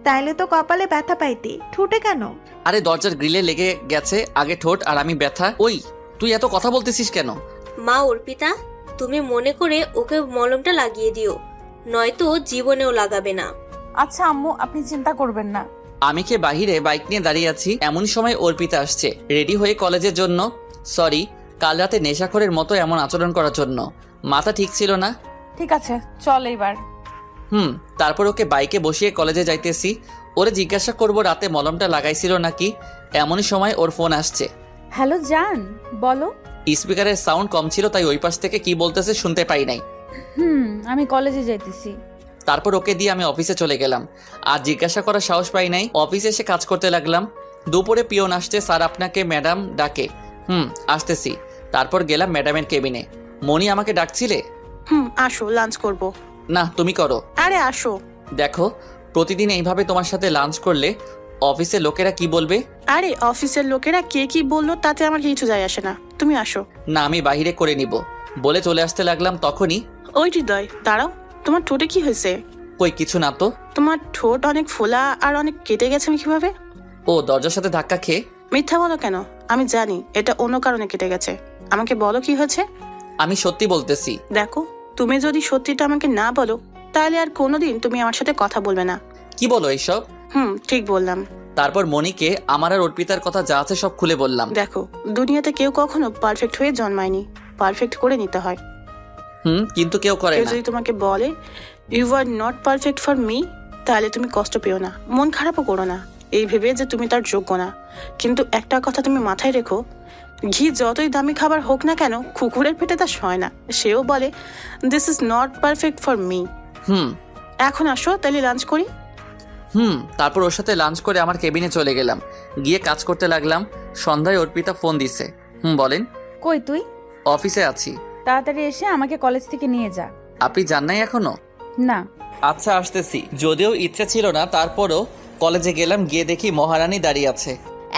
তাইলে তো কপালে ব্যথা পাইতি, ঠোঁটে কেন? আরে দরজার গ্রিলে লেগে গেছে আগে ঠোঁট, আর আমি ব্যথা। ওই তুই এত কথা বলতেছিস কেন? মা অর্পিতা, তুমি মনে করে ওকে মলমটা লাগিয়ে দিও, নয়তো জীবনেও লাগাবে না। আচ্ছা আম্মু, আপনি চিন্তা করবেন না। আমি কে বাহিরে বাইক নিয়ে দাঁড়িয়ে আছি, এমন সময় অর্পিতা আসছে রেডি হয়ে কলেজের জন্য। সরি, কাল রাতে নেশাখোরের মতো এমন আচরণ করার জন্য। মাথা ঠিক ছিল না। ঠিক আছে চল এবার। তারপর ওকে বাইকে বসিয়ে কলেজে যাইতেছি। ওরে জিজ্ঞাসা করব রাতে মলমটা লাগাইছিল নাকি। এমনই সময় ওর ফোন আসছে। হ্যালো জান, বলো। স্পিকারের সাউন্ড কম ছিল, তাই ওই পাশ থেকে কি বলতেছে শুনতে পাই নাই। আমি কলেজে যাইতেছি। তারপর ওকে দিয়ে আমি অফিসে চলে গেলাম। আর জিজ্ঞাসা করার সাহস পাই নাই। অফিসে এসে কাজ করতে লাগলাম। দুপুরে পিয়ন আসছে, স্যার আপনাকে ম্যাডাম ডাকে। আসতেছি। তারপর গেলাম ম্যাডামের কেবিনে। মনি আমাকে ডাকছিলে? আসো, লাঞ্চ করব। না তুমি করো। আরে আসো। দেখো, প্রতিদিন এইভাবে তোমার সাথে লাঞ্চ করলে অফিসের লোকেরা কি বলবে? আরে অফিসের লোকেরা কে কি বললো তাতে আমার কিছু যায় আসে না, তুমি আসো। না আমি বাহিরে করে নিব বলে চলে আসতে লাগলাম। তখনই ওই হৃদয়, দাঁড়াও, তোমার ঠোঁটে কি হয়েছে? কই কিছু না তো। তোমার ঠোঁট অনেক ফোলা আর অনেক কেটে গেছে কিভাবে? ও দরজার সাথে ধাক্কা খেয়ে। মিথ্যা বলো কেন? আমি জানি এটা অন্য কারণে কেটে গেছে। আমাকে বলো কি হয়েছে। আমি সত্যি বলতেছি। দেখো, তুমি যদি সত্যিটা আমাকে না বলো তাহলে আর কোনোদিন তুমি আমার সাথে কথা বলবে না। কি বলো এইসব? ঠিক বললাম। তারপর মনিকে আমার আর অর্পিতার কথা যা আছে সব খুলে বললাম। দেখো, দুনিয়াতে কেউ কখনো পারফেক্ট হয়ে জন্মায়নি, পারফেক্ট করে নিতে হয়। কিন্তু কেউ করে না। যদি তোমাকে বলে you are not perfect for me, তাহলে তুমি কষ্ট পেও না, মন খারাপও করো না, এই ভেবে যে তুমি তার যোগ্য না। কিন্তু একটা কথা তুমি মাথায় রেখো, ঘি যতই দামি খাবার হোক না কেন, কুকুরের পেটে তা সয় না। সেও বলে this is not perfect for me. এখন আসো তাহলে লাঞ্চ করি। তারপর ওর সাথে লাঞ্চ করে আমার কেবিনে চলে গেলাম। গিয়ে কাজ করতে লাগলাম। সন্ধ্যায় অর্পিতা ফোন দিছে। বলেন। কই তুই? অফিসে আছি। তাড়াতাড়ি এসে আমাকে কলেজ থেকে নিয়ে যা। আপনি যান নাই এখনো? না। আচ্ছা আসতেছি। যদিও ইচ্ছে ছিল না, তারপরও কলেজে গেলাম। গিয়ে দেখি মহারানী দাঁড়িয়ে আছে।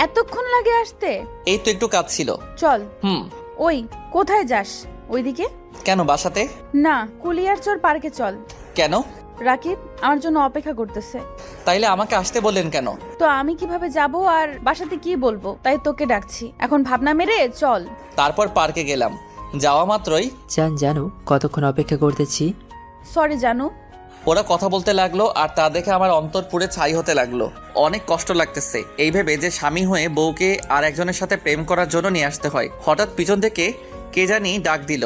এতক্ষণ লাগে আসতে? এই তো একটু কাজ ছিল। চল। ওই কোথায় যাস? ওইদিকে। কেন, বাসাতে? না, কুলিয়ারচর পার্কে চল। কেন? রাকিব আমার জন্য অপেক্ষা করতেছে। তাইলে আমাকে আসতে বললেন কেন? তো আমি কিভাবে যাব আর বাসাতে কি বলবো, তাই তোকে ডাকছি। এখন ভাবনা মেরে চল। তারপর পার্কে গেলাম। যাওয়া মাত্রই জানো কতক্ষণ অপেক্ষা করতেছি। সরি জানু। ওরা কথা বলতে লাগলো, আর তা দেখে আমার অন্তর পুরে ছাই হতে লাগলো। অনেক কষ্ট লাগতেছে এই ভেবে যে স্বামী হয়ে বউকে আর একজনের সাথে প্রেম করার জন্য নিয়ে আসতে হয়। হঠাৎ পিছন থেকে কে জানি ডাক দিল।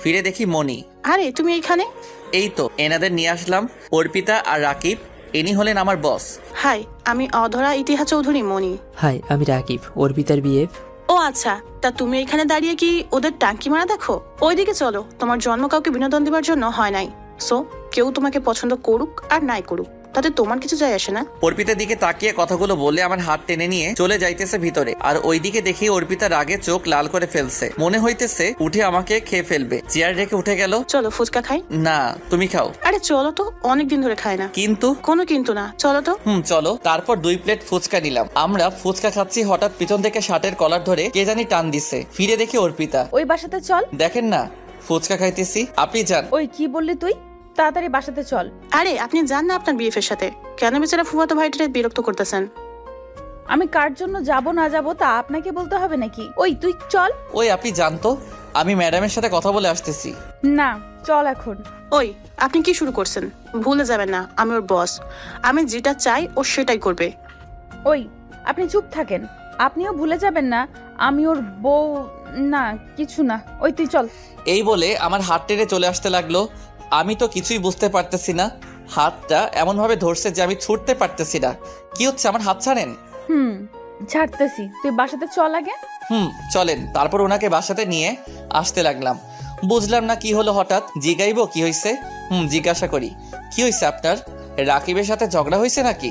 ফিরে দেখি মনি। আরে তুমি এইখানে? এই তো এনাদের নিয়ে আসলাম, অর্পিতা আর রাকিব। ইনি হলেন আমার বস। হাই, আমি অধরা ইতিহাস চৌধুরী মনি। হাই, আমি রাকিব, অর্পিতার বিএফ। ও আচ্ছা, তা তুমি এখানে দাঁড়িয়ে কি ওদের টাঙ্কি মারা দেখো? ওইদিকে চলো, তোমার জন্ম কাউকে বিনোদন দেওয়ার জন্য হয় নাই। সো কেউ তোমাকে পছন্দ করুক আর নাই করুক, তাতে তোমার কিছু যায় আসে না। অর্পিতার দিকে তাকিয়ে কথাগুলো বলে আমার হাত টেনে নিয়ে চলে যাইতেছে ভিতরে। আর ওইদিকে দেখি অর্পিতার আগে চোখ লাল করে ফেলছে, মনে হইতেছে উঠে আমাকে খেয়ে ফেলবে। চেয়ার রেখে উঠে গেল। চলো ফুচকা খাই। না, তুমি খাও। আরে চলো তো, অনেকদিন ধরে খাই না। কিন্তু? কোনো কিন্তু না, চলো তো। চলো। তারপর 2 প্লেট ফুচকা নিলাম। আমরা ফুচকা খাচ্ছি, হঠাৎ পিছন থেকে শার্টের কলার ধরে কে জানি টান দিছে। ফিরে দেখি অর্পিতা। ওই বাসাতে চল। দেখেন না ফুচকা খাইতেছি, আপনি যান। ওই কি বললি তুই? তাড়াতাড়ি বাসাতে চল। আরে আপনি যান না আপনার বিএফ এর সাথে, কেন বেচারা ফুফাতো ভাইটারে বিরক্ত করতেছেন? আমি কার জন্য যাব না যাব তা আপনাকে বলতে হবে নাকি? ওই তুই চল। ওই আপনি জান তো, আমি ম্যাডামের সাথে কথা বলে আসতেছি। না, চল এখন। ওই আপনি কি শুরু করছেন? ভুলে যাবেন না আমি ওর বস, আমি যেটা চাই ও সেটাই করবে। ওই আপনি চুপ থাকেন। আপনিও ভুলে যাবেন না আমি ওর বউ। না কিছু না, ওই তুই চল। এই বলে আমার হাত টেনে চলে আসতে লাগলো। আমি তো কিছুই বুঝতে পারতেছি না, হাতটা এমন ভাবে ধরছে যে আমি ছুটতে পারতেছি না। কি হচ্ছে, আমার হাত ছাড়েন। ছাড়তেছি, তুই বাসাতে চল আগে। চলেন। তারপর ওনাকে বাসাতে নিয়ে আসতে লাগলাম। বুঝলাম না কি হলো, হঠাৎ জিগাইবো কি হয়েছে। জিজ্ঞাসা করি, কি হয়েছে আপনার? রাকিবের সাথে ঝগড়া হয়েছে নাকি?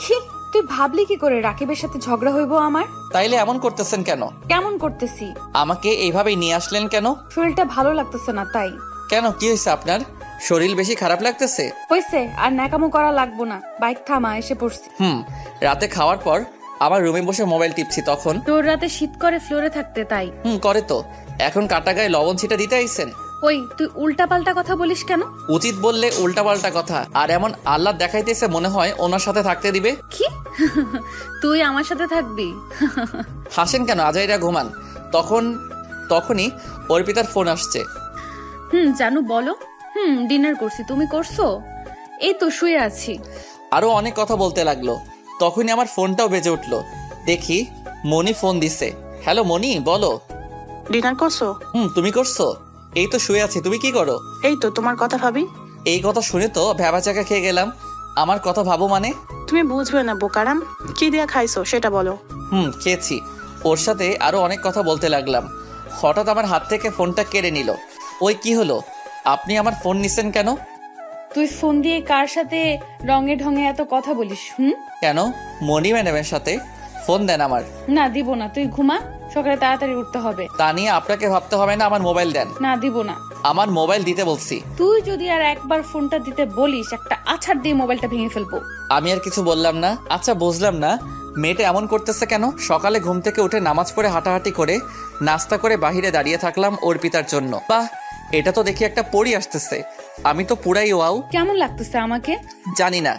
কি তুই ভাবলি কি করে রাকিবের সাথে ঝগড়া হইব আমার? তাইলে এমন করতেছেন কেন? কেমন করতেছি? আমাকে এইভাবেই নিয়ে আসলেন কেন? শরীরটা ভালো লাগতেছে না তাই। কেন, কি হয়েছে আপনার? শরীর বেশি খারাপ লাগতেছে? হইছে, আর ন্যাকামো করা লাগবো না। বাইক থামা, এসে পড়ছি। রাতে খাওয়ার পর আমার রুমে বসে মোবাইল টিপছি, তখন তোর রাতে শীত করে ফ্লোরে থাকতে তাই। করে তো। এখন কাটা গায়ে লবণ ছিটা দিতে আইছেন? ওই তুই উল্টা পাল্টা কথা বলিস কেন? উচিত বললে উল্টা পাল্টা কথা। আর এমন আল্লাহ দেখাইতেছে মনে হয় ওনার সাথে থাকতে দিবে। কি তুই আমার সাথে থাকবি? হাসেন কেন? আজাইরা ঘুমান। তখনই অর্পিতার ফোন আসছে। জানু বলো। ডিনার করছি, তুমি করছো? এই তো শুয়ে আছি। আরো অনেক কথা বলতে লাগলো। তখনই আমার ফোনটাও বেজে উঠলো। দেখি মনি ফোন দিছে। হ্যালো মনি, বলো। ডিনার করছো? তুমি করছো? এই তো শুয়ে আছি, তুমি কি করো? এই তো তোমার কথা ভাবি। এই কথা শুনে তো ভ্যাবা চাকা খেয়ে গেলাম। আমার কথা ভাবো মানে? তুমি বুঝবে না বোকারাম, কি দিয়া খাইছো সেটা বলো। খেয়েছি। ওর সাথে আরো অনেক কথা বলতে লাগলাম। হঠাৎ আমার হাত থেকে ফোনটা কেড়ে নিল। ওই কি হলো, আপনি আমার ফোন নিছেন কেন? তুই ফোন দিয়ে কার সাথে রঙে ঢঙে এত কথা বলিস? কেন, মনি ম্যাডামের সাথে। ফোন দেন আমার। না দিব না, তুই ঘুমা, সকালে তাড়াতাড়ি উঠতে হবে। তা নিয়ে আপনাকে ভাবতে হবে না, আমার মোবাইল দেন। না দিব না। আমার মোবাইল দিতে বলছি। তুই যদি আর একবার ফোনটা দিতে বলিস, একটা আছাড় দিয়ে মোবাইলটা ভেঙে ফেলবো। আমি আর কিছু বললাম না। আচ্ছা বুঝলাম না, মেয়েটা এমন করতেছে কেন? সকালে ঘুম থেকে উঠে নামাজ পড়ে হাঁটাহাঁটি করে নাস্তা করে বাহিরে দাঁড়িয়ে থাকলাম অর্পিতার জন্য। বাহ, এটা তো দেখি একটা পরী আসতেছে। আমি তো পুরাই ওয়াও। কেমন লাগতেছে আমাকে? জানি না,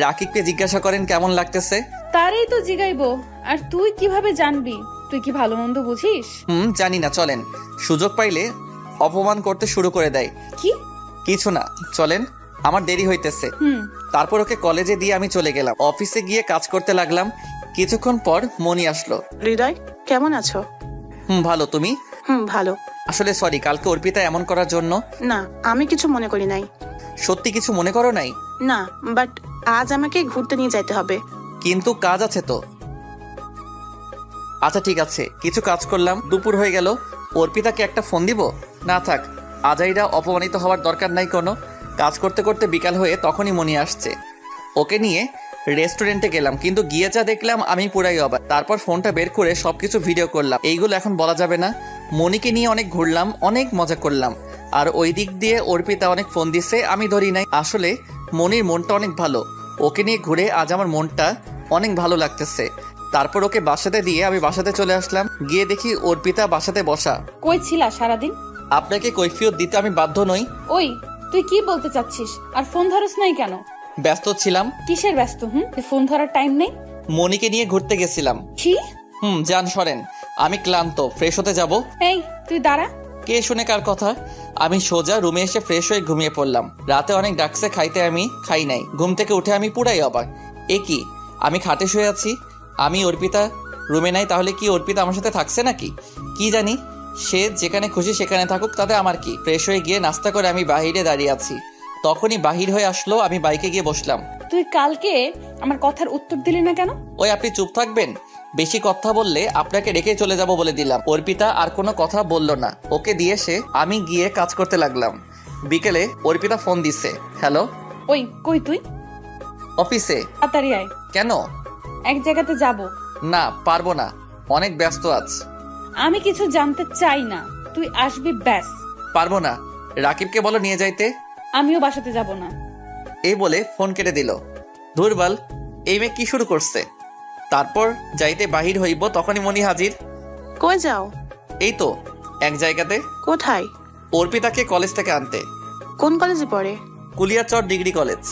রাকিবকে জিজ্ঞাসা করেন কেমন লাগতেছে। তারই তো জিগাইবো, আর তুই কিভাবে জানবি? তুই কি ভালো মন্দ বুঝিস? জানি না, চলেন। সুযোগ পাইলে অপমান করতে শুরু করে দেয়। কি? কিছু না, চলেন, আমার দেরি হইতেছে। তারপর ওকে কলেজে দিয়ে আমি চলে গেলাম। অফিসে গিয়ে কাজ করতে লাগলাম। কিছুক্ষণ পর মনি আসলো। হৃদয়, কেমন আছো? ভালো, তুমি? ভালো। আসলে সরি, কালকে অর্পিতা এমন করার জন্য। না, আমি কিছু মনে করি নাই। সত্যি কিছু মনে করো নাই? না, বাট আজ আমাকে ঘুরতে নিয়ে যাইতে হবে। কিন্তু কাজ আছে তো। আচ্ছা ঠিক আছে, কিছু কাজ করলাম। দুপুর হয়ে গেল। অর্পিতাকে একটা ফোন দিব? না থাক, আজাইরা অপমানিত হওয়ার দরকার নাই কোনো। কাজ করতে করতে বিকাল হয়ে তখনই মনি আসছে। ওকে নিয়ে রেস্টুরেন্টে গেলাম, কিন্তু গিয়ে যা দেখলাম আমি পুরাই অবাক। তারপর ফোনটা বের করে সবকিছু ভিডিও করলাম। এইগুলো এখন বলা যাবে না। মনিকে নিয়ে অনেক ঘুরলাম, অনেক মজা করলাম। আর ওই দিক দিয়ে অর্পিতা অনেক ফোন দিছে, আমি ধরি নাই। আসলে মনির মনটা অনেক ভালো। ওকে নিয়ে ঘুরে আজ আমার মনটা অনেক ভালো লাগতেছে। তারপর ওকে বাসাতে দিয়ে আমি বাসাতে চলে আসলাম। গিয়ে দেখি অর্পিতা বাসাতে বসা। কই ছিলা সারাদিন? আপনাকে কৈফিয়ত দিতে আমি বাধ্য নই। ওই তুই কি বলতে চাচ্ছিস? আর ফোন ধরস নাই কেন? ব্যস্ত ছিলাম। কিসের ব্যস্ত? ফোন ধরার টাইম নেই। মনিকে নিয়ে ঘুরতে গেছিলাম। কি? যান সরেন, আমি ক্লান্ত, ফ্রেশ হতে যাব। এই তুই দাঁড়া। কে শুনে কার কথা? আমি সোজা রুমে এসে ফ্রেশ হয়ে ঘুমিয়ে পড়লাম। রাতে অনেক ডাকছে খাইতে, আমি খাই নাই। ঘুম থেকে উঠে আমি পুরাই অবাক। এ কি, আমি খাটে শুয়ে আছি, আমি অর্পিতা রুমে নাই। তাহলে কি অর্পিতা আমার সাথে থাকছে নাকি? কি জানি, সে যেখানে খুশি সেখানে থাকুক, তাতে আমার কি। ফ্রেশ হয়ে গিয়ে নাস্তা করে আমি বাহিরে দাঁড়িয়ে আছি, তখনই বাহির হয়ে আসলো। আমি বাইকে গিয়ে বসলাম। তুই কালকে আমার কথার উত্তর দিলি না কেন? ওই আপনি চুপ থাকবেন, বেশি কথা বললে আপনাকে রেখে চলে যাব বলে দিলাম। অর্পিতা আর কোনো কথা বলল না। ওকে দিয়ে এসে আমি গিয়ে কাজ করতে লাগলাম। বিকেলে অর্পিতা ফোন দিছে। হ্যালো। ওই কই তুই? অফিসে। তাড়াতাড়ি আয়। কেন? এক জায়গাতে যাব। না পারবো না, অনেক ব্যস্ত আছি। আমি কিছু জানতে চাই না, তুই আসবি ব্যাস। পারবো না, রাকিবকে বলো নিয়ে যাইতে। আমিও বাসাতে যাব না। এই বলে ফোন কেটে দিল। দুর্বল, এই মেয়ে কি শুরু করছে। তারপর যাইতে বাহির হইব, তখনই মনি হাজির। কই যাও? এই তো এক জায়গাতে। কোথায়? অর্পিতাকে কলেজ থেকে আনতে। কোন কলেজে পড়ে? Kuliarchar degree college.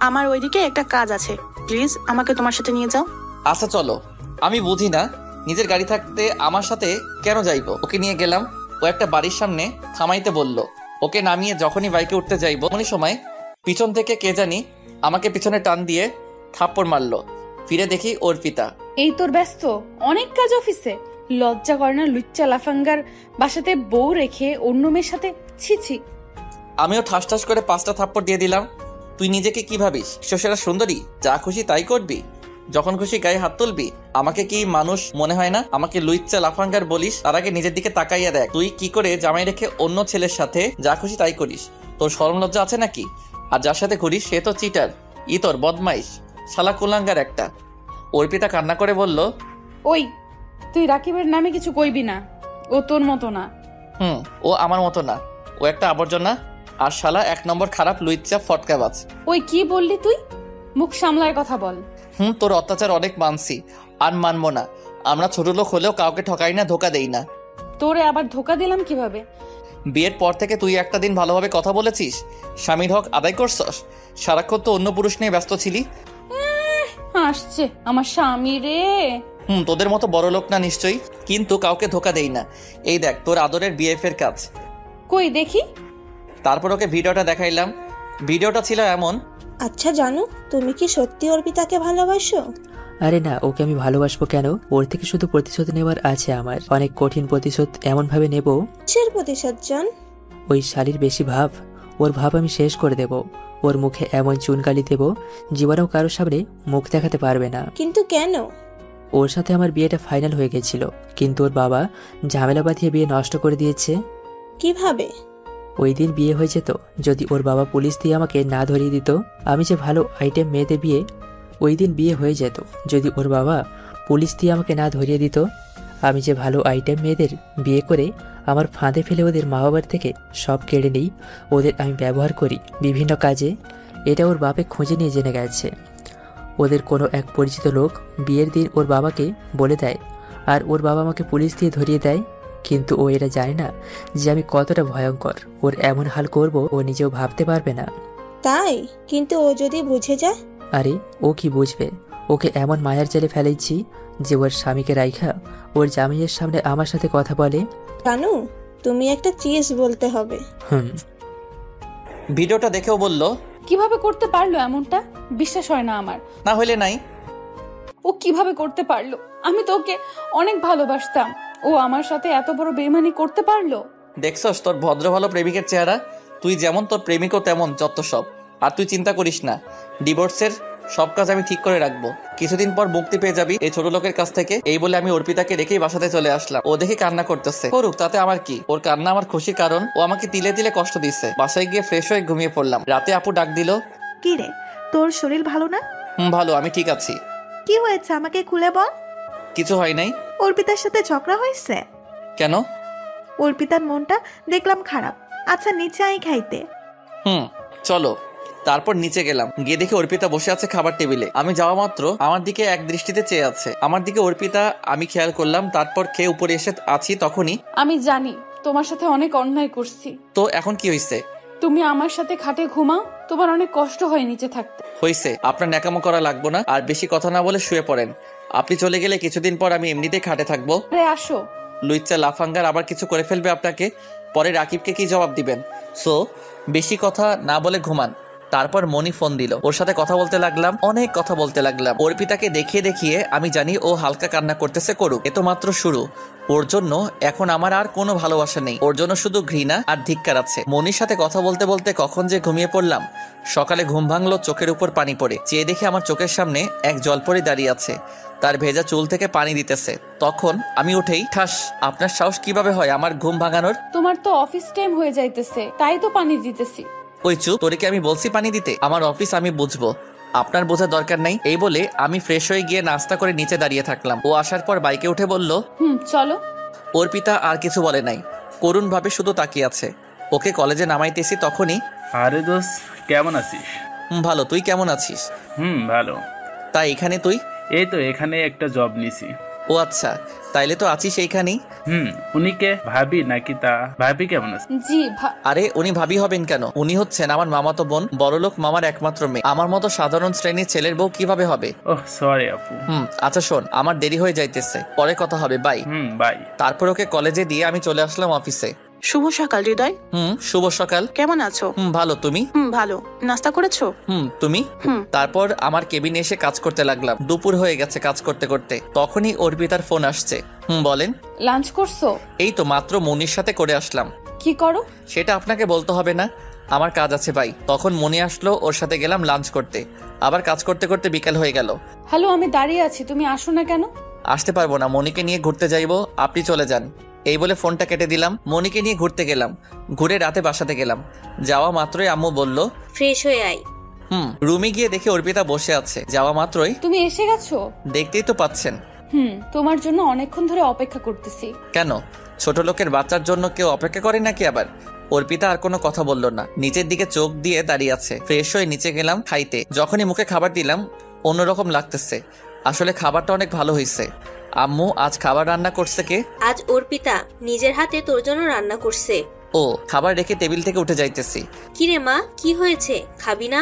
আমার ওইদিকে একটা কাজ আছে, প্লিজ আমাকে তোমার সাথে নিয়ে যাও। আচ্ছা চলো। আমি বুঝি না, নিজের গাড়ি থাকতে আমার সাথে কেন যাইব। ওকে নিয়ে গেলাম। ও একটা বাড়ির সামনে থামাইতে বলল। ওকে নামিয়ে যখনই বাইকে উঠতে যাইব, এমনই সময় পিছন থেকে কে জানি আমাকে পিছনে টান দিয়ে থাপ্পড় মারলো। ফিরে দেখি অর্পিতা। এই তোর ব্যস্ত অনেক কাজ অফিসে, লজ্জা করে না লুচ্চা লাফাঙ্গার বাসাতে বউ রেখে অন্য মেয়ের সাথে? ছি ছি। আমিও ঠাস ঠাস করে 5টা থাপ্পড় দিয়ে দিলাম। তুই নিজেকে কি ভাবিস সেরা সুন্দরী? যা খুশি তাই করবি, যখন খুশি গায়ে হাত তুলবি। আমাকে কি মানুষ মনে হয় না? আমাকে লুইচ্চা লাফাঙ্গার বলিস, তার আগে নিজের দিকে তাকাইয়া দেখ। তুই কি করে জামাই রেখে অন্য ছেলের সাথে যা খুশি তাই করিস? তোর শরম লজ্জা আছে নাকি? আর যার সাথে করিস সে তো চিটার, তোর বদমাইশ, শালা কুলাঙ্গার একটা। অর্পিতা কান্না করে বলল, ওই তুই রাকিবের নামে কিছু কইবি না, ও তোর মতো না। ও আমার মতো না, ও একটা আবর্জনা আর শালা 1 নম্বর খারাপ লুইচ্চা ফটকাবাজ। ওই কি বললি তুই? মুখ সামলায় কথা বল। তোর অত্যাচার অনেক মানছি, আর মানবো না। আমরা ছোট লোক হলেও কাউকে ঠকাই না, ধোকা দেই না। তোরে আবার ধোকা দিলাম কিভাবে? বিয়ের পর থেকে তুই একটা দিন ভালোভাবে কথা বলেছিস? স্বামীর হক আদায় করছস? সারাক্ষণ তো অন্য পুরুষ নিয়ে ব্যস্ত ছিলি। আসছে আমার স্বামী রে। তোদের মতো বড় লোক না নিশ্চয়ই, কিন্তু কাউকে ধোকা দেই না। এই দেখ তোর আদরের বিএফ এর কাজ। কই দেখি। তারপর ওকে ভিডিওটা দেখাইলাম। ভিডিওটা ছিল এমন। আচ্ছা জানু, তুমি কি সত্যি অর্পিতাকে ভালোবাসো? আরে না, ওকে আমি ভালোবাসবো কেন? ওর থেকে শুধু প্রতিশোধ নেওয়ার আছে আমার, অনেক কঠিন প্রতিশোধ। এমন ভাবে নেব। কিসের প্রতিশোধ জান? ওই শালির বেশি ভাব, ওর ভাব আমি শেষ করে দেব। ওর মুখে এমন চুনকালি দেব, জীবনেও কারোর সামনে মুখ দেখাতে পারবে না। কিন্তু কেন? ওর সাথে আমার বিয়েটা ফাইনাল হয়ে গেছিল, কিন্তু ওর বাবা ঝামেলা বাঁধিয়ে বিয়ে নষ্ট করে দিয়েছে। কিভাবে? ওই দিন বিয়ে হয়ে যেত যদি ওর বাবা পুলিশ দিয়ে আমাকে না ধরিয়ে দিত। আমি যে ভালো আইটেম মেয়েদের বিয়ে, ওই দিন বিয়ে হয়ে যেত যদি ওর বাবা পুলিশ দিয়ে আমাকে না ধরিয়ে দিত। আমি যে ভালো আইটেম মেয়েদের বিয়ে করে আমার ফাঁদে ফেলে ওদের মা বাবার থেকে সব কেড়ে নিই, ওদের আমি ব্যবহার করি বিভিন্ন কাজে। এটা ওর বাপে খুঁজে নিয়ে জেনে গেছে। ওদের কোনো এক পরিচিত লোক বিয়ের দিন ওর বাবাকে বলে দেয়, আর ওর বাবা আমাকে পুলিশ দিয়ে ধরিয়ে দেয়। কিন্তু ও এটা জানে না যে আমি কতটা ভয়ঙ্কর। ওর এমন হাল করব ও নিজেও ভাবতে পারবে না। তাই? কিন্তু ও যদি বুঝে যায়? আরে ও কি বুঝবে? ওকে এমন মায়ার জালে ফেলেছি যে ওর স্বামীকে রাইখা ওর জামাইয়ের সামনে আমার সাথে কথা বলে। জানু, তুমি একটা চিজ বলতে হবে। ভিডিওটা দেখেও বলল, কিভাবে করতে পারলো এমনটা? বিশ্বাস হয় না আমার। না হইলে নাই। ও কিভাবে করতে পারলো? আমি তো ওকে অনেক ভালোবাসতাম, ও আমার সাথে এত বড় বেইমানি করতে পারলো? দেখছস তোর ভদ্র ভালো প্রেমিকের চেহারা? তুই যেমন তোর প্রেমিকও তেমন, যত সব। আর তুই চিন্তা করিস না, ডিভোর্সের সব কাজ আমি ঠিক করে রাখবো। কিছুদিন পর মুক্তি পেয়ে যাবি এই ছোট লোকের কাছ থেকে। এই বলে আমি অর্পিতাকে রেখেই বাসাতে চলে আসলাম। ও দেখে কান্না করতেছে। করুক, তাতে আমার কি? ওর কান্না আমার খুশি, কারণ ও আমাকে তিলে তিলে কষ্ট দিচ্ছে। বাসায় গিয়ে ফ্রেশ হয়ে ঘুমিয়ে পড়লাম। রাতে আপু ডাক দিল। কি রে, তোর শরীর ভালো না? ভালো, আমি ঠিক আছি। কি হয়েছে আমাকে খুলে বল। কিছু হয় নাই। অর্পিতার সাথে ঝগড়া হয়েছে? কেন? অর্পিতার মনটা দেখলাম খারাপ। আচ্ছা নিচে আই খাইতে। চলো। তারপর নিচে গেলাম, গিয়ে দেখি অর্পিতা বসে আছে খাবার টেবিলে। আমি যাওয়া মাত্র আমার দিকে এক দৃষ্টিতে চেয়ে আছে। আমার দিকে অর্পিতা আমি খেয়াল করলাম। তারপর খেয়ে উপরে এসে আছি, তখনই আমি জানি তোমার সাথে অনেক অন্যায় করছি। তো এখন কি হয়েছে? তুমি আমার সাথে খাটে ঘুমাও, তোমার অনেক কষ্ট হয় নিচে থাকতে। হয়েছে, আপনার ন্যাকামো করা লাগবো না। আর বেশি কথা না বলে শুয়ে পড়েন। আপনি চলে গেলে কিছুদিন পর আমি এমনিতেই খাটে থাকবো। আসো। লুইচ্চা লাফাঙ্গার আবার কিছু করে ফেলবে আপনাকে, পরে রাকিবকে কি জবাব দিবেন? সো বেশি কথা না বলে ঘুমান। তারপর মনি ফোন দিল, ওর সাথে কথা বলতে লাগলাম, অনেক কথা বলতে লাগলাম। অর্পিতাকে দেখিয়ে দেখিয়ে আমি জানি ও হালকা কান্না করতেছে, করুক, এ তো মাত্র শুরু। ওর জন্য এখন আমার আর কোনো ভালোবাসা নেই, ওর জন্য শুধু ঘৃণা আর ধিক্কার আছে। মনির সাথে কথা বলতে বলতে কখন যে ঘুমিয়ে পড়লাম। সকালে ঘুম ভাঙলো চোখের উপর পানি পড়ে, চেয়ে দেখি আমার চোখের সামনে এক জলপরি দাঁড়িয়ে আছে, তার ভেজা চুল থেকে পানি দিতেছে। তখন আমি উঠেই ঠাস, আপনার সাহস কিভাবে হয় আমার ঘুম ভাঙানোর? তোমার তো অফিস টাইম হয়ে যাইতেছে, তাই তো পানি দিতেছি। ওই চুপ, তোরে কি আমি বলছি পানি দিতে? আমার অফিস, আমি বুঝবো, আপনার বোঝার দরকার নাই। এই বলে আমি ফ্রেশ হয়ে গিয়ে নাস্তা করে নিচে দাঁড়িয়ে থাকলাম। ও আসার পর বাইকে উঠে বলল, চলো। অর্পিতা আর কিছু বলে নাই, করুণ ভাবে শুধু তাকিয়ে আছে। ওকে কলেজে নামাইতেছি তখনই, আরে দোস্ত কেমন আছিস? ভালো, তুই কেমন আছিস? ভালো। তাই এখানে তুই? এই তো এখানে একটা জব নিছি। ও আচ্ছা, তাইলে তো আছিস এইখানেই। উনি কে, ভাবি নাকি? তা ভাবি কেমন আছে? জি। আরে উনি ভাবি হবেন কেন? উনি হচ্ছেন আমার মামাতো বোন, বড়লোক মামার একমাত্র মেয়ে। আমার মতো সাধারণ শ্রেণীর ছেলের বউ কিভাবে হবে? ওহ সরি আপু। আচ্ছা শোন, আমার দেরি হয়ে যাইতেছে, পরে কথা হবে, বাই। বাই। তারপর ওকে কলেজে দিয়ে আমি চলে আসলাম অফিসে। শুভ সকাল হৃদয়। শুভ সকাল। কেমন আছো? ভালো, তুমি? ভালো। নাস্তা করেছো? তুমি? তারপর আমার কেবিনে এসে কাজ করতে লাগলাম। দুপুর হয়ে গেছে কাজ করতে করতে, তখনই অর্পিতার ফোন আসছে। বলেন। লাঞ্চ করছো? এই তো মাত্র মনির সাথে করে আসলাম। কি করো? সেটা আপনাকে বলতে হবে না, আমার কাজ আছে ভাই। তখন মনি আসলো, ওর সাথে গেলাম লাঞ্চ করতে। আবার কাজ করতে করতে বিকাল হয়ে গেল। হ্যালো, আমি দাঁড়িয়ে আছি, তুমি আসো না কেন? আসতে পারবো না, মনিকে নিয়ে ঘুরতে যাইবো, আপনি চলে যান। এই বলে ফোনটা কেটে দিলাম। মনিকে নিয়ে ঘুরতে গেলাম, ঘুরে রাতে বাসাতে গেলাম। যাওয়া মাত্রই আম্মু বলল, ফ্রেশ হয়ে আয়। রুমে গিয়ে দেখি অর্পিতা বসে আছে। যাওয়া মাত্রই, তুমি এসে গেছো? দেখতেই তো পাচ্ছেন। তোমার জন্য অনেকক্ষণ ধরে অপেক্ষা করতেছি। কেন, ছোট লোকের বাচ্চার জন্য কেউ অপেক্ষা করে নাকি আবার? অর্পিতা আর কোনো কথা বলল না, নিচের দিকে চোখ দিয়ে দাঁড়িয়ে আছে। ফ্রেশ হয়ে নিচে গেলাম খাইতে। যখনই মুখে খাবার দিলাম অন্যরকম লাগতেছে। আসলে খাবারটা অনেক ভালো হয়েছে। আম্মু আজ খাবার রান্না করছে কে? আজ অর্পিতা নিজের হাতে তোর জন্য রান্না করছে। ও, খাবার রেখে টেবিল থেকে উঠে যাইতেছি। কিরে মা, কি হয়েছে, খাবি না?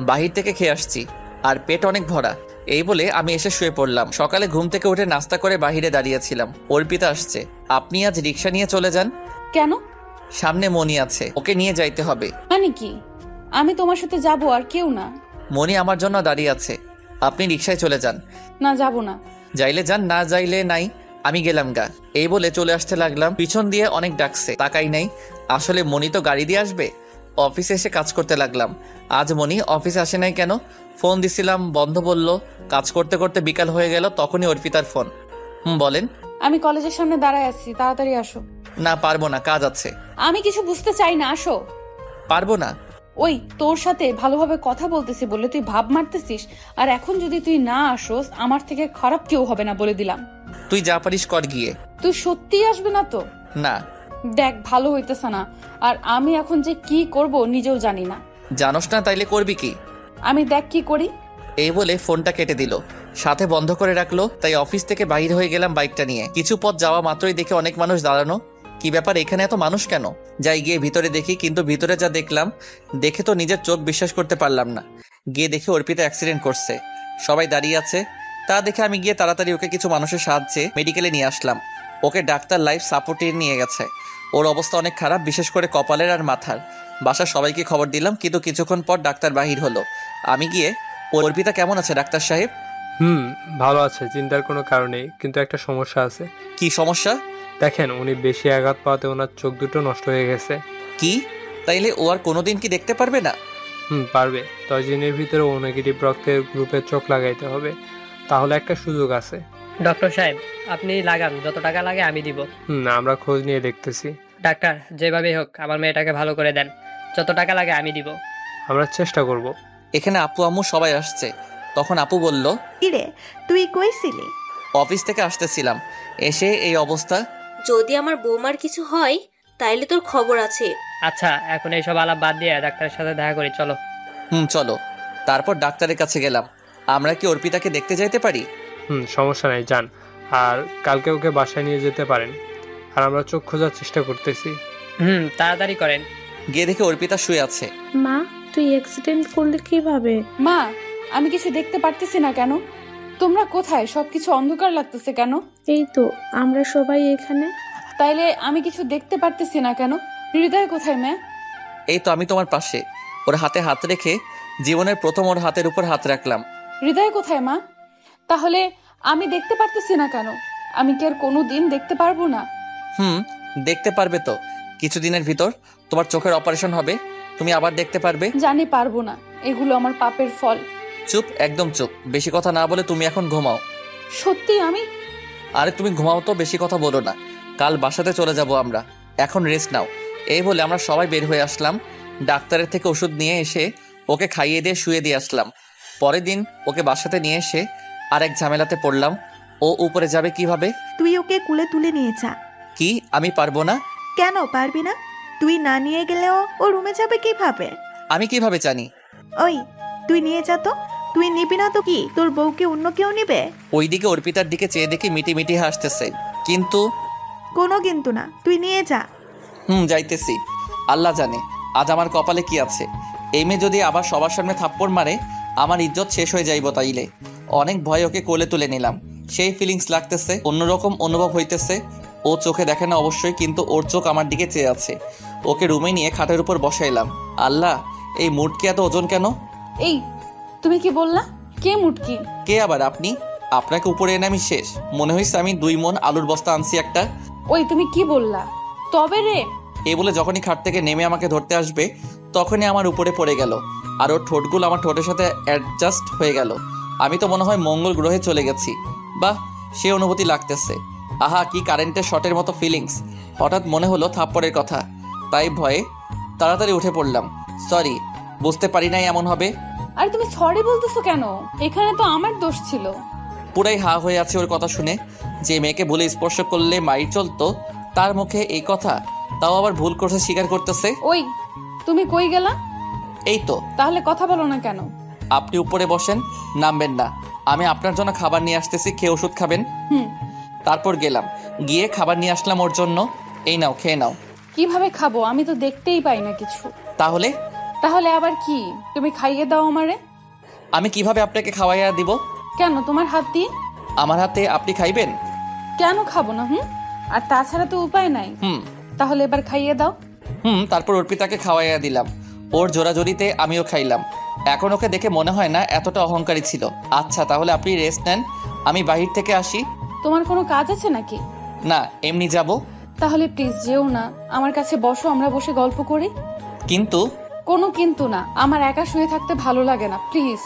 বাহির থেকে খেয়ে আসছি, আর পেট অনেক ভরা। এই বলে আমি এসে শুয়ে পড়লাম। সকালে ঘুম থেকে উঠে নাস্তা করে বাহিরে দাঁড়িয়েছিলাম। অর্পিতা আসছে। আপনি আজ রিক্সা নিয়ে চলে যান। কেন? সামনে মনি আছে, ওকে নিয়ে যাইতে হবে। মানে কি? আমি তোমার সাথে যাব আর কেউ না? মনি আমার জন্য দাঁড়িয়ে আছে, আপনি রিক্সায় চলে যান। না, যাব না। যাইলে যান, না যাইলে নাই, আমি গেলাম গা। এই বলে চলে আসতে লাগলাম। পিছন দিয়ে অনেক ডাকছে, তাকাই নাই। আসলে মনি তো গাড়ি দিয়ে আসবে। অফিসে এসে কাজ করতে লাগলাম। আজ মনি অফিসে আসে নাই কেন? ফোন দিছিলাম, বন্ধ বলল। কাজ করতে করতে বিকাল হয়ে গেল, তখনই অর্পিতার ফোন। বলেন। আমি কলেজের সামনে দাঁড়ায় আছি, তাড়াতাড়ি আসো। না, পারবো না, কাজ আছে। আমি কিছু বুঝতে চাই না, আসো। পারবো না। ওই তোর সাথে ভালোভাবে কথা বলতেছি বলে তুই ভাব মারতেছিস, আর এখন যদি তুই না আসোস আমার থেকে খারাপ কেউ হবে না বলে দিলাম। তুই যা পারিস কর গিয়ে। তুই সত্যি আসবে না তো? না। দেখ, ভালো হইতেছে না, আর আমি এখন যে কি করব নিজেও জানি না। জানোস না, তাইলে করবি কি? আমি দেখ কি করি। এই বলে ফোনটা কেটে দিল, সাথে বন্ধ করে রাখলো। তাই অফিস থেকে বাইরে হয়ে গেলাম বাইকটা নিয়ে। কিছু পথ যাওয়া মাত্রই দেখে অনেক মানুষ দাঁড়ানো। কি ব্যাপার, এখানে এত মানুষ কেন? যাই গিয়ে ভিতরে দেখি, কিন্তু ভিতরে যা দেখলাম দেখে তো নিজের চোখ বিশ্বাস করতে পারলাম না। গিয়ে দেখি অর্পিতা অ্যাক্সিডেন্ট করছে, সবাই দাঁড়িয়ে আছে। তা দেখে আমি গিয়ে তাড়াতাড়ি ওকে কিছু মানুষের সাহায্যে মেডিকেলে নিয়ে আসলাম। ওকে ডাক্তার লাইফ সাপোর্টে নিয়ে গেছে। ওর অবস্থা অনেক খারাপ, বিশেষ করে কপালের আর মাথার। বাসার সবাইকে খবর দিলাম, কিন্তু কিছুক্ষণ পর ডাক্তার বাহির হলো। আমি গিয়ে, অর্পিতা কেমন আছে ডাক্তার সাহেব? ভালো আছে, চিন্তার কোনো কারণ নেই, কিন্তু একটা সমস্যা আছে। কি সমস্যা? দেখেন, উনি বেশি আঘাত পাওয়াতে ওনার চোখ দুটো নষ্ট হয়ে গেছে। কি? তাইলে ও আর কোনোদিন কি দেখতে পারবে না? পারবে। 10 দিনের ভিতরে ও নেগেটিভ রক্তের গ্রুপে চোখ লাগাইতে হবে, তাহলে একটা সুযোগ আছে। ডক্টর সাহেব, আপনি লাগান, যত টাকা লাগে আমি দিব। আমরা খোঁজ নিয়ে দেখতেছি। ডাক্তার, যেভাবেই হোক আমার মেয়েটাকে ভালো করে দেন, যত টাকা লাগে আমি দিব। আমরা চেষ্টা করব। এখানে আপু আম্মু সবাই আসছে। তখন আপু বলল, কিরে তুই কইছিলি? অফিস থেকে আসতেছিলাম, এসে এই অবস্থা। যদি আমার বৌমার কিছু হয় তাইলে তোর খবর আছে। আচ্ছা, এখন এইসব আলাপ বাদ দিয়ে ডাক্তারের সাথে দেখা করি, চলো। চলো। তারপর ডাক্তারের কাছে গেলাম। আমরা কি অর্পিতাকে দেখতে যাইতে পারি? সমস্যা নাই, যান। আর কালকে ওকে বাসায় নিয়ে যেতে পারেন। আর আমরা চোখ খোঁজার চেষ্টা করতেছি। তাড়াতাড়ি করেন। গিয়ে দেখে অর্পিতা শুয়ে আছে। মা, তুই অ্যাক্সিডেন্ট করলে কিভাবে? মা, আমি কিছু দেখতে পারতেছি না কেন? তোমরা কোথায়? সবকিছু অন্ধকার লাগতেছে কেন? এই তো আমরা সবাই এখানে। তাইলে আমি কিছু দেখতে পারতেছি না কেন? হৃদয় কোথায় মেয়ে? এই তো আমি তোমার পাশে। ওর হাতে হাত রেখে জীবনের প্রথম ওর হাতের উপর হাত রাখলাম। হৃদয় কোথায় মা? তাহলে আমি দেখতে পারতেছি না কেন? আমি কি আর কোনো দিন দেখতে পারবো না? দেখতে পারবে তো, কিছুদিনের ভিতর তোমার চোখের অপারেশন হবে, তুমি আবার দেখতে পারবে। জানি পারবো না, এগুলো আমার পাপের ফল। চুপ, একদম চুপ, বেশি কথা না বলে তুমি এখন ঘুমাও। সত্যি আমি? আরে তুমি ঘুমাও তো, বেশি কথা বলো না, কাল বাসাতে চলে যাব আমরা, এখন রেস্ট নাও। এই বলে আমরা সবাই বের হয়ে আসলাম। ডাক্তারের থেকে ওষুধ নিয়ে এসে ওকে খাইয়ে দিয়ে শুয়ে দিয়ে আসলাম। পরের দিন ওকে বাসাতে নিয়ে এসে আরেক ঝামেলাতে পড়লাম। ও উপরে যাবে কিভাবে? তুই ওকে কুলে তুলে নিয়ে যা। কি আমি পারবো না? কেন পারবি না? তুই না নিয়ে গেলেও ও রুমে যাবে কিভাবে? আমি কিভাবে জানি? ওই তুই নিয়ে যা তো। তুই নিবি না তো কি তোর বউকে অন্য কেউ নিবে? ওইদিকে অর্পিতার দিকে চেয়ে দেখি মিটি মিটি হাসতেছে। কিন্তু কোনো কিন্তু না, তুই নিয়ে যা। যাইতেছি। আল্লাহ জানে আজ আমার কপালে কি আছে। এই মেয়ে যদি আবার সবার সামনে থাপ্পড় মারে আমার ইজ্জত শেষ হয়ে যাইব। তাইলে অনেক ভয় ওকে কোলে তুলে নিলাম। সেই ফিলিংস লাগতেছে, অন্যরকম অনুভব হইতেছে। ও চোখে দেখে না অবশ্যই, কিন্তু ওর চোখ আমার দিকে চেয়ে আছে। ওকে রুমে নিয়ে খাটের উপর বসাইলাম। আল্লাহ, এই মুটকি এত ওজন কেন? এই তুমি কি বললা? কে মুটকি? কে আবার? আপনি। আপনাকে উপরে এনে আমি শেষ। মনে হয়েছে আমি 2 মণ আলুর বস্তা আনছি একটা। ওই তুমি কি বললা? তবে রে। এই বলে যখনই খাট থেকে নেমে আমাকে ধরতে আসবে তখনই আমার উপরে পড়ে গেল, আর ওর ঠোঁটগুলো আমার ঠোঁটের সাথে অ্যাডজাস্ট হয়ে গেল। আমি তো মনে হয় মঙ্গল গ্রহে চলে গেছি। বাহ, সে অনুভূতি লাগতেছে। আহা, কি কারেন্টের শটের মতো ফিলিংস। হঠাৎ মনে হলো থাপ্পড়ের কথা, তাই ভয়ে তাড়াতাড়ি উঠে পড়লাম। সরি, বুঝতে পারি নাই এমন হবে। আরে তুমি সরি বলতেছো কেন? এখানে তো আমার দোষ ছিল। পুরাই হা হয়ে আছে ওর কথা শুনে। যে মেয়েকে ভুলে স্পর্শ করলে মাইর চলতো, তার মুখে এই কথা, তাও আবার ভুল করছে স্বীকার করতেছে। ওই তুমি কই গেলা? এই তো। তাহলে কথা বলো না কেন? আপনি উপরে বসেন, নামবেন না। আমি আপনার জন্য খাবার নিয়ে আসতেছি, খেয়ে ওষুধ খাবেন। তারপর গেলাম, গিয়ে খাবার নিয়ে আসলাম ওর জন্য। এই নাও, খেয়ে নাও। কিভাবে খাবো? আমি তো দেখতেই পাই না কিছু। তাহলে? তাহলে আবার কি? তুমি খাইয়ে দাও আমারে। আমি কিভাবে আপনাকে খাওয়াইয়া দিব? কেন, তোমার হাত দিয়ে? আমার হাতে আপনি খাইবেন? কেন খাবো না? আর তাছাড়া তো উপায় নাই। তাহলে এবার খাইয়ে দাও। তারপর অর্পিতাকে খাওয়াইয়া দিলাম। ওর জোরাজোরিতে আমিও খাইলাম। এখন ওকে দেখে মনে হয় না এতটা অহংকারী ছিল। আচ্ছা, তাহলে আপনি রেস্ট নেন, আমি বাহির থেকে আসি। তোমার কোনো কাজ আছে নাকি? না, এমনি যাব। তাহলে প্লিজ যেও না, আমার কাছে বসো, আমরা বসে গল্প করি। কিন্তু? কোনো কিন্তু না, আমার একা শুয়ে থাকতে ভালো লাগে না, প্লিজ।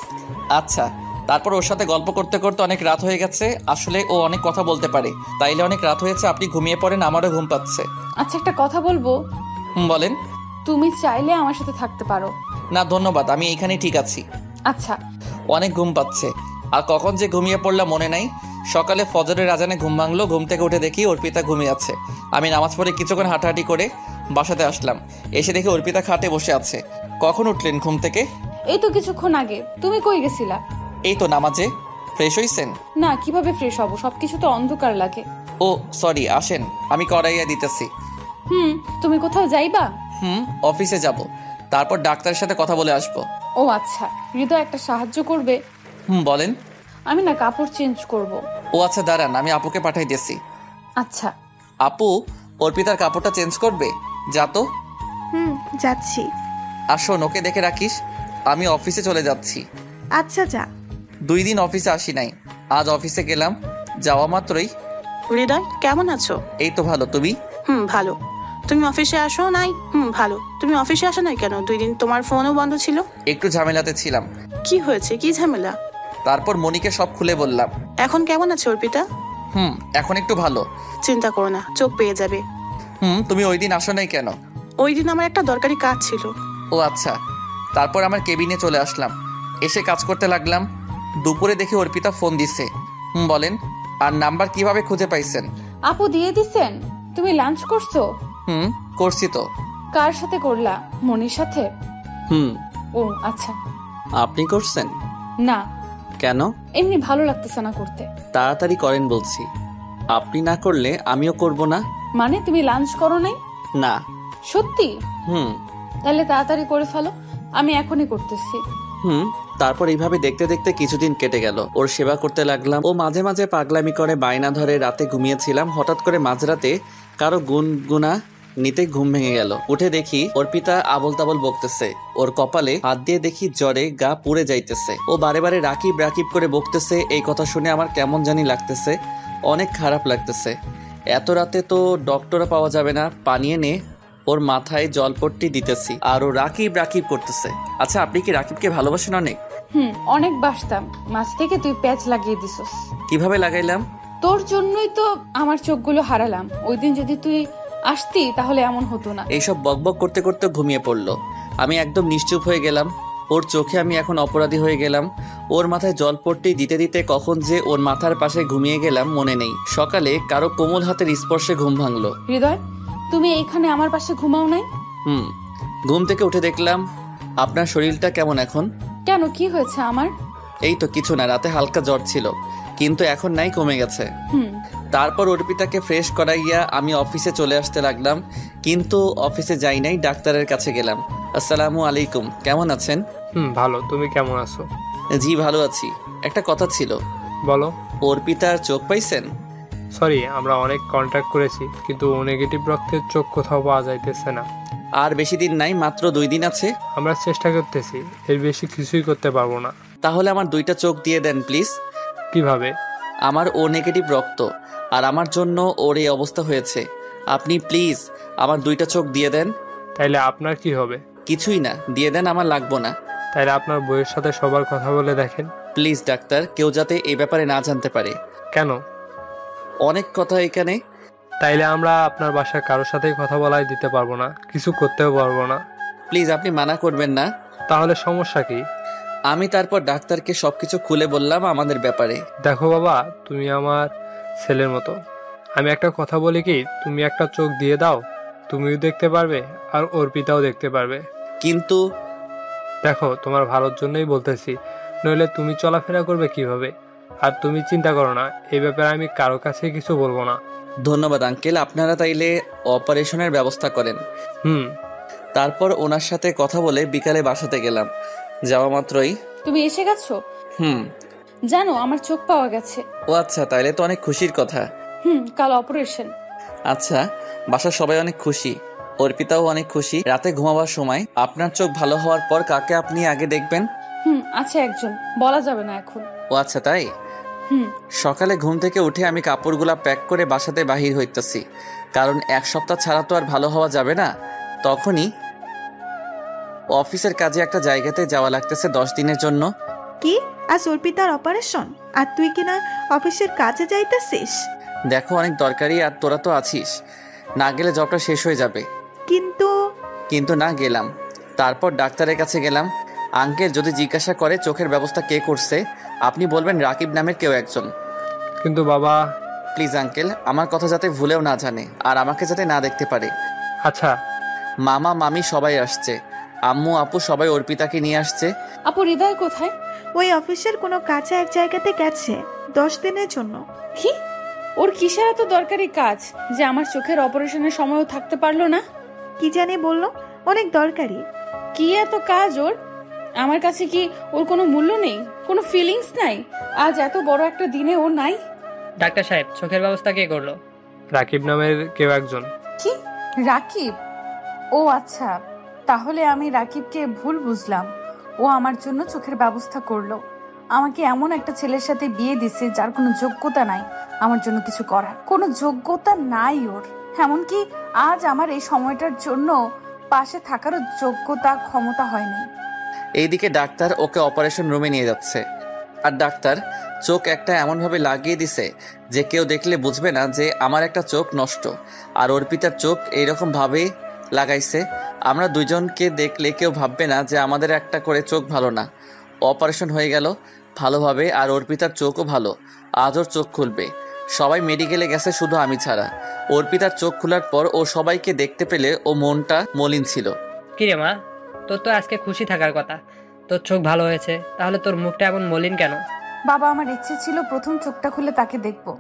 আচ্ছা। তারপর ওর সাথে গল্প করতে করতে অনেক রাত হয়ে গেছে। আসলে ও অনেক কথা বলতে পারে, তাইলে অনেক রাত হয়েছে। আপনি ঘুমিয়ে পড়েন, আমারও ঘুম পাচ্ছে। আচ্ছা, একটা কথা বলবো? বলেন। তুমি চাইলে আমার সাথে থাকতে পারো। না ধন্যবাদ, আমি এইখানেই ঠিক আছি। আচ্ছা। অনেক ঘুম পাচ্ছে, আর কখন যে ঘুমিয়ে পড়লাম মনে নাই। সকালে ফজরের আজানে ঘুম ভাঙলো। ঘুম থেকে উঠে দেখি অর্পিতা ঘুমিয়ে আছে। আমি নামাজ পড়ে কিছুক্ষণ হাঁটাহাঁটি করে বাসাতে আসলাম। এসে দেখি অর্পিতা খাটে বসে আছে। কখন উঠলেন ঘুম থেকে? এই তো কিছুক্ষণ আগে। তুমি কই গেছিলা? এই তো নামাজে। ফ্রেশ হইছেন? না, কিভাবে ফ্রেশ হব? সবকিছু তো অন্ধকার লাগে। ও সরি, আসেন, আমি করাইয়া দিতেছি। তুমি কোথাও যাইবা? অফিসে যাব, তারপর ডাক্তারের সাথে কথা বলে আসবো। ও আচ্ছা, হৃদয় একটা সাহায্য করবে? বলেন। আমি না কাপড় চেঞ্জ করব। ও আচ্ছা, দাঁড়ান, আমি আপুকে পাঠাই দিয়েছি। আচ্ছা। আপু অর্পিতার কাপড়টা চেঞ্জ করবে, যা তো। যাচ্ছি। আর শোন, ওকে দেখে রাখিস, আমি অফিসে চলে যাচ্ছি। আচ্ছা যা। 2 দিন অফিসে আসি নাই, আজ অফিসে গেলাম। যাওয়া মাত্রই। হৃদয় কেমন আছো? এই তো ভালো, তুমি? ভালো। তুমি অফিসে আসো নাই? ভালো। তুমি অফিসে আসো নাই কেন? 2 দিন তোমার ফোনও বন্ধ ছিল। একটু ঝামেলাতে ছিলাম। কি হয়েছে? কি ঝামেলা? তারপর মনিকে সব খুলে বললাম। এখন কেমন আছে অর্পিতা? এখন একটু ভালো। চিন্তা করো না, চোখ পেয়ে যাবে। তুমি ওই দিন আসো নাই কেন? ওই দিন আমার একটা দরকারি কাজ ছিল। ও আচ্ছা। তারপর আমার কেবিনে চলে আসলাম, এসে কাজ করতে লাগলাম। দুপুরে দেখি অর্পিতা ফোন দিছে। বলেন। আর নাম্বার কিভাবে খুঁজে পাইছেন? আপু দিয়ে দিছেন। তুমি লাঞ্চ করছো? করছি তো। কার সাথে করলা? মনির সাথে? ও আচ্ছা। আপনি করছেন? না। কেন? এমনি ভালো লাগতেছে না করতে। তাড়াতাড়ি করেন বলছি। আপনি না করলে আমিও করব না। মানে তুমি লাঞ্চ করো নাই? না। সত্যি? তাহলে তাড়াতাড়ি করে ফেলো, আমি এখনই করতেছি। তারপর এইভাবে দেখতে দেখতে কিছুদিন কেটে গেল। ওর সেবা করতে লাগলাম। ও মাঝে মাঝে পাগলামি করে বায়না ধরে। রাতে ঘুমিয়েছিলাম, হঠাৎ করে মাঝরাতে কারো গুনগুনা নিতে ঘুম ভেঙে গেল। উঠে দেখি অর্পিতা আবল তাবল বকতেছে। ওর কপালে হাত দিয়ে দেখি জ্বরে গা পুড়ে যাইতেছে। ও বারে বারে রাকিব রাকিব করে বকতেছে। এই কথা শুনে আমার কেমন জানি লাগতেছে, অনেক খারাপ লাগতেছে। এত রাতে তো ডক্টরও পাওয়া যাবে না, পানি এনে ওর মাথায় জলপট্টি দিতেছি আর ও রাকিব রাকিব করতেছে। আচ্ছা, আপনি কি রাকিবকে ভালোবাসেন অনেক? অনেক বাসতাম, মাঝ থেকে তুই প্যাচ লাগিয়ে দিছস। কিভাবে লাগাইলাম? তোর জন্যই তো আমার চোখগুলো হারালাম। ওই দিন যদি তুই আসতি তাহলে এমন হতো না। এইসব বকবক করতে করতে ঘুমিয়ে পড়লো। আমি একদম নিশ্চুপ হয়ে গেলাম। ওর চোখে আমি এখন অপরাধী হয়ে গেলাম। ওর মাথায় জলপট্টি দিতে দিতে কখন যে ওর মাথার পাশে ঘুমিয়ে গেলাম মনে নেই। সকালে কারো কোমল হাতের স্পর্শে ঘুম ভাঙলো। হৃদয়, তুমি এখানে আমার পাশে ঘুমাও নাই? ঘুম থেকে উঠে দেখলাম। আপনার শরীরটা কেমন এখন? কেন, কি হয়েছে আমার? এই তো কিছু না, রাতে হালকা জ্বর ছিল, কিন্তু এখন নাই, কমে গেছে। তারপর অর্পিতাকে ফ্রেশ করাইয়া আমি অফিসে চলে আসতে লাগলাম, কিন্তু অফিসে যাই নাই, ডাক্তারের কাছে গেলাম। আসসালামু আলাইকুম, কেমন আছেন? ভালো, তুমি কেমন আছো? জি ভালো আছি। একটা কথা ছিল। বলো। অর্পিতার চোখ পাইছেন? সরি, আমরা অনেক কন্ট্যাক্ট করেছি, কিন্তু ও নেগেটিভ রক্তের চোখ কোথাও পাওয়া যাইতেছে না। আর বেশি দিন নাই, মাত্র 2 দিন আছে। আমরা চেষ্টা করতেছি, এর বেশি কিছুই করতে পারবো না। তাহলে আমার 2টা চোখ দিয়ে দেন প্লিজ। কিভাবে? আমার ও নেগেটিভ রক্ত, আর আমার জন্য ওর এই অবস্থা হয়েছে। আপনি প্লিজ আমার 2টা চোখ দিয়ে দেন। তাইলে আপনার কি হবে? কিছুই না, দিয়ে দেন, আমার লাগবো না। তাইলে আপনার বইয়ের সাথে সবার কথা বলে দেখেন। প্লিজ ডাক্তার, কেউ যাতে এই ব্যাপারে না জানতে পারে। কেন? অনেক কথা এখানে। তাইলে আমরা আপনার বাসায় কারোর সাথেই কথা বলাই দিতে পারবো না, কিছু করতেও পারবো না। প্লিজ আপনি মানা করবেন না। তাহলে সমস্যা কি? আমি তারপর ডাক্তারকে সবকিছু খুলে বললাম আমাদের ব্যাপারে। দেখো বাবা, তুমি আমার ছেলের মতো। আমি একটা কথা বলি কি, তুমি একটা চোখ দিয়ে দাও, তুমিও দেখতে পারবে আর অর্পিতাও দেখতে পারবে। কিন্তু দেখো, তোমার ভালোর জন্যই বলতেছি, নইলে তুমি চলাফেরা করবে কিভাবে? আর তুমি চিন্তা করো না, এই ব্যাপারে আমি কারো কাছে কিছু বলবো না। ধন্যবাদ আঙ্কেল, আপনারা তাইলে অপারেশনের ব্যবস্থা করেন। তারপর ওনার সাথে কথা বলে বিকালে বাসাতে গেলাম। যাওয়া মাত্রই, তুমি এসে গেছো? জানো আমার চোখ পাওয়া গেছে। ও আচ্ছা, তাইলে তো অনেক খুশির কথা। কাল অপারেশন। আচ্ছা, বাসার সবাই অনেক খুশি, অর্পিতাও অনেক খুশি। রাতে ঘুমাবার সময় আপনার চোখ ভালো হওয়ার পর কাকে আপনি আগে দেখবেন? আচ্ছা, একজন, বলা যাবে না এখন। ও আচ্ছা, তাই। সকালে ঘুম থেকে উঠে আমি কাপড়গুলা প্যাক করে বাসাতে বাহির হইতেছি, কারণ 1 সপ্তাহ ছাড়া তো আর ভালো হওয়া যাবে না। তখনই অফিসের কাজে একটা জায়গাতে যাওয়া লাগতেছে 10 দিনের জন্য। কি, আজ অর্পিতার অপারেশন আর তুই কিনা অফিসের কাজে যাইতেছিস? দেখো, অনেক দরকারি, আর তোরা তো আছিস, না গেলে জবটা শেষ হয়ে যাবে। কিন্তু না গেলাম। তারপর ডাক্তারের কাছে গেলাম। আঙ্কেল যদি জিজ্ঞাসা করে চোখের ব্যবস্থা কে করছে, আপনি বলবেন রাকিব নামের কেউ একজন। কিন্তু বাবা। প্লিজ আঙ্কেল, আমার কথা যাতে ভুলেও না জানে, আর আমাকে যাতে না দেখতে পারে। আচ্ছা। মামা মামি সবাই আসছে, আম্মু আপু সবাই অর্পিতাকে নিয়ে আসছে। আপু, হৃদয় কোথায়? ওই অফিসের কোনো কাজে এক জায়গাতে গেছে 10 দিনের জন্য। কি? ওর কিসের এত দরকারি কাজ যে আমার চোখের অপারেশনের সময়ও থাকতে পারলো না? কি জানি বললো, অনেক দরকারি। কি এত কাজ ওর? আমার কাছে কি ওর কোনো মূল্য নেই, কোনো ফিলিংস নাই? আজ এত বড় একটা দিনে ও নাই? ডাক্তার সাহেব, চোখের ব্যবস্থা কে করলো? রাকিব নামের কেউ একজন। কি, রাকিব? ও আচ্ছা, তাহলে আমি রাকিবকে ভুল বুঝলাম। ও আমার জন্য চোখের ব্যবস্থা করলো। আমাকে এমন একটা ছেলের সাথে বিয়ে দিছে যার কোনো যোগ্যতা নাই আমার জন্য কিছু করার। কোনো যোগ্যতা নাই ওর, এমনকি আজ আমার এই সময়টার জন্য পাশে থাকারও যোগ্যতা ক্ষমতা হয়নি। এইদিকে ডাক্তার ওকে অপারেশন রুমে নিয়ে যাচ্ছে, আর ডাক্তার চোখ একটা এমনভাবে লাগিয়ে দিছে যে কেউ দেখলে বুঝবে না যে আমার একটা চোখ নষ্ট, আর অর্পিতার চোখ এইরকম ভাবে লাগাইছে আমরা দুজনকে দেখলে কেউ ভাববে না যে আমাদের একটা করে চোখ ভালো না। অপারেশন হয়ে গেল ভালোভাবে, আর অর্পিতার চোখও ভালো, আজ ওর চোখ খুলবে। সবাই মেডিকেলে গেছে, শুধু আমি ছাড়া। অর্পিতার চোখ খোলার পর ও সবাইকে দেখতে পেলে ও মনটা মলিন ছিল। কিরে মা, তোর তো আজকে খুশি থাকার কথা, তোর চোখ ভালো হয়েছে, তাহলে তোর মুখটা এমন মলিন কেন? বাবা, আমার ইচ্ছে ছিল প্রথম চোখটা খুলে তাকে দেখবো।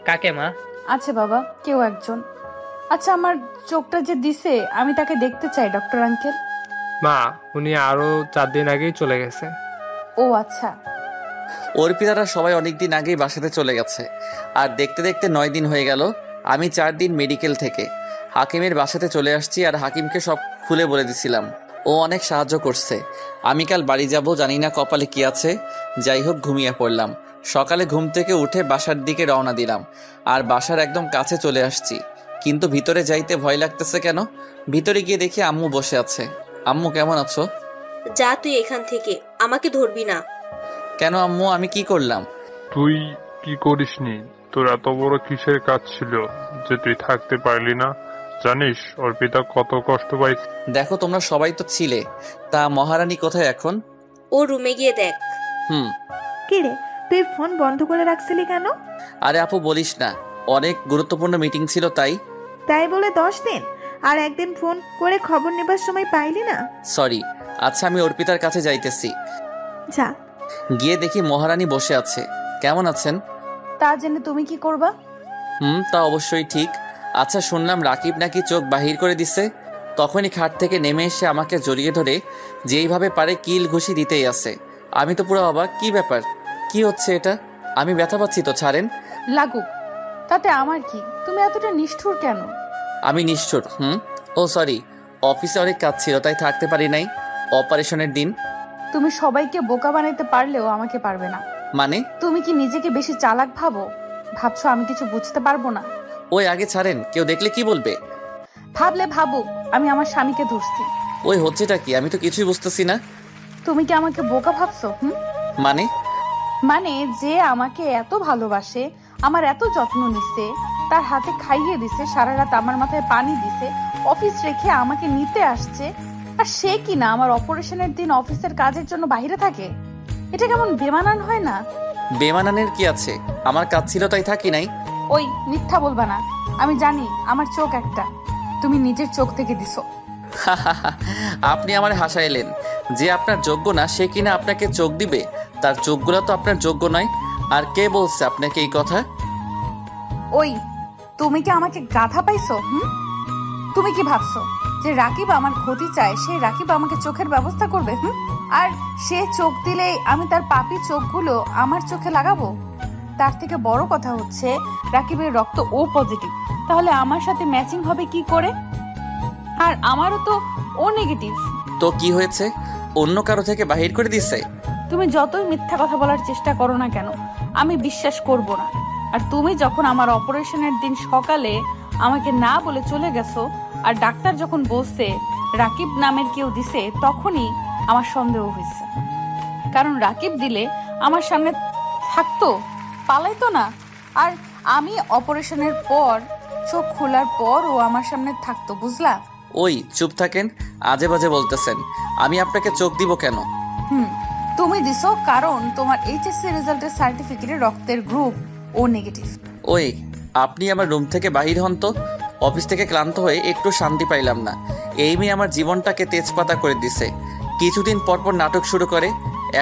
কাকে মা? আচ্ছা বাবা, কেউ একজন। আচ্ছা, আমার চোখটা যে দিছে আমি তাকে দেখতে চাই ডক্টর আঙ্কেল। মা, উনি আরো 4 দিন আগেই চলে গেছে। ও আচ্ছা। অর্পিতারা সবাই অনেকদিন আগেই বাসাতে চলে গেছে, আর দেখতে দেখতে 9 দিন হয়ে গেল। আমি 4 দিন মেডিকেল থেকে, হাকিমের বাসাতে চলে আসছি আর হাকিমকে সব খুলে বলে দিছিলাম। ও অনেক সাহায্য করছে। আমি কাল বাড়ি যাব, জানি না কপালে কি আছে। যাই হোক, ঘুমিয়ে পড়লাম। সকালে ঘুম থেকে উঠে বাসার দিকে রওনা দিলাম আর বাসার একদম কাছে চলে আসছি, কিন্তু ভিতরে যাইতে ভয় লাগতেছে। কেন? ভিতরে গিয়ে দেখি আম্মু বসে আছে। আম্মু, কেমন আছো? যা তুই এখান থেকে, আমাকে ধরবি না। কেন আম্মু, আমি কি করলাম? তুই কি করিসনি? তোর এত বড় কিসের কাজ ছিল যে তুই থাকতে পারলি না? জানিস অর্পিতা কত কষ্ট পাই? দেখো, তোমরা সবাই তো ছিলে, তা মহারানী কোথায় এখন? ও রুমে গিয়ে দেখ। কি রে, তুই ফোন বন্ধ করে রাখছিলি কেন? আরে আপু, বলিস না, অনেক গুরুত্বপূর্ণ মিটিং ছিল তাই। তাই বলে 10 দিন আর একদিন ফোন করে খবর নেবার সময় পাইলি না? সরি। আচ্ছা, আমি অর্পিতার কাছে যাইতেছি। যা। গিয়ে দেখি মহারানী বসে আছে। কেমন আছেন? তা জেনে তুমি কি করবা? তা অবশ্যই ঠিক। আচ্ছা, শুনলাম রাকিব নাকি চোখ বাহির করে দিছে। তখনই খাট থেকে নেমে এসে আমাকে জড়িয়ে ধরে যেইভাবে পারে কিল ঘুষি দিতেই আছে। আমি তো পুরো অবাক। কি ব্যাপার? কি হচ্ছে এটা? আমি ব্যথা পাচ্ছি তো, ছাড়েন। লাগুক, তাতে আমার কি? তুমি এতটা নিষ্ঠুর কেন? আমি নিষ্ঠুর? ও সরি, অফিসে অনেক কাজ ছিল তাই থাকতে পারি নাই। অপারেশনের দিন। তুমি সবাইকে বোকা বানাইতে পারলেও আমাকে পারবে না। মানে? তুমি কি নিজেকে বেশি চালাক ভাবছো আমি কিছু বুঝতে পারবো না? ওই আগে ছাড়েন, কেউ দেখলে কি বলবে? ভাবলে ভাবুক, আমি আমার স্বামীকে ধরছি। ওই হচ্ছেটা কি? আমি তো কিছুই বুঝতেছি না। তুমি কি আমাকে বোকা ভাবছো? মানে যে আমাকে এত ভালোবাসে, আমার এত যত্ন নিচ্ছে, তার হাতে খাইয়ে দিছে, সারা রাত আমার মাথায় পানি দিছে, অফিস রেখে আমাকে নিতে আসছে, আর সে কি না আমার অপারেশনের দিন অফিসের কাজের জন্য বাইরে থাকে? এটা কেমন বেমানান হয় না? বেমানানের কি আছে? আমার কাজ ছিল তাই থাকি নাই। ওই মিথ্যা বলবা না। আমি জানি আমার চোখ একটা, তুমি নিজের চোখ থেকে দিছো। আপনি আমার হাসাইলেন। যে আপনার যোগ্য না সে কিনা আপনাকে চোখ দিবে? তার চোখগুলো তো আপনার যোগ্য নয়। আর কে বলছে আপনাকে এই কথা? ওই, তুমি কি আমাকে গাধা পাইছো? তুমি কি ভাবছো যে রাকিব আমার ক্ষতি চায়, সেই রাকিব আমাকে চোখের ব্যবস্থা করবে? আর সে চোখ দিলেই আমি তার পাপি চোখগুলো আমার চোখে লাগাবো? তার থেকে বড় কথা হচ্ছে রাকিবের রক্ত ও পজিটিভ, তাহলে আমার সাথে ম্যাচিং হবে কি করে? আর আমারও তো ও নেগেটিভ। তো কি হয়েছে? অন্য কারো থেকে বাহির করে দিছে? তুমি যতই মিথ্যা কথা বলার চেষ্টা করো না কেন, আমি বিশ্বাস করব না। আর তুমি যখন আমার অপারেশনের দিন সকালে আমাকে না বলে চলে গেছো, আর ডাক্তার যখন বলছে রাকিব নামের কেউ দিছে, তখনই আমার সন্দেহ হয়েছে। কারণ রাকিব দিলে আমার সামনে থাকতো, পালাইতো না। আর আমি অপারেশনের পর, চোখ খোলার পর ও আমার সামনে থাকতো, বুঝলা? ওই চুপ থাকেন, আজে বাজে বলতেছেন। আমি আপনাকে চোখ দিব কেন? তুমি দিছো কারণ তোমার এইচএসসি রেজাল্টের সার্টিফিকেটে রক্তের গ্রুপ ও নেগেটিভ। ওই, আপনি আমার রুম থেকে বাহির হন তো। অফিস থেকে ক্লান্ত হয়ে একটু শান্তি পাইলাম না। এই মেয়ে আমার জীবনটাকে তেজপাতা করে দিছে। কিছুদিন পর পর নাটক শুরু করে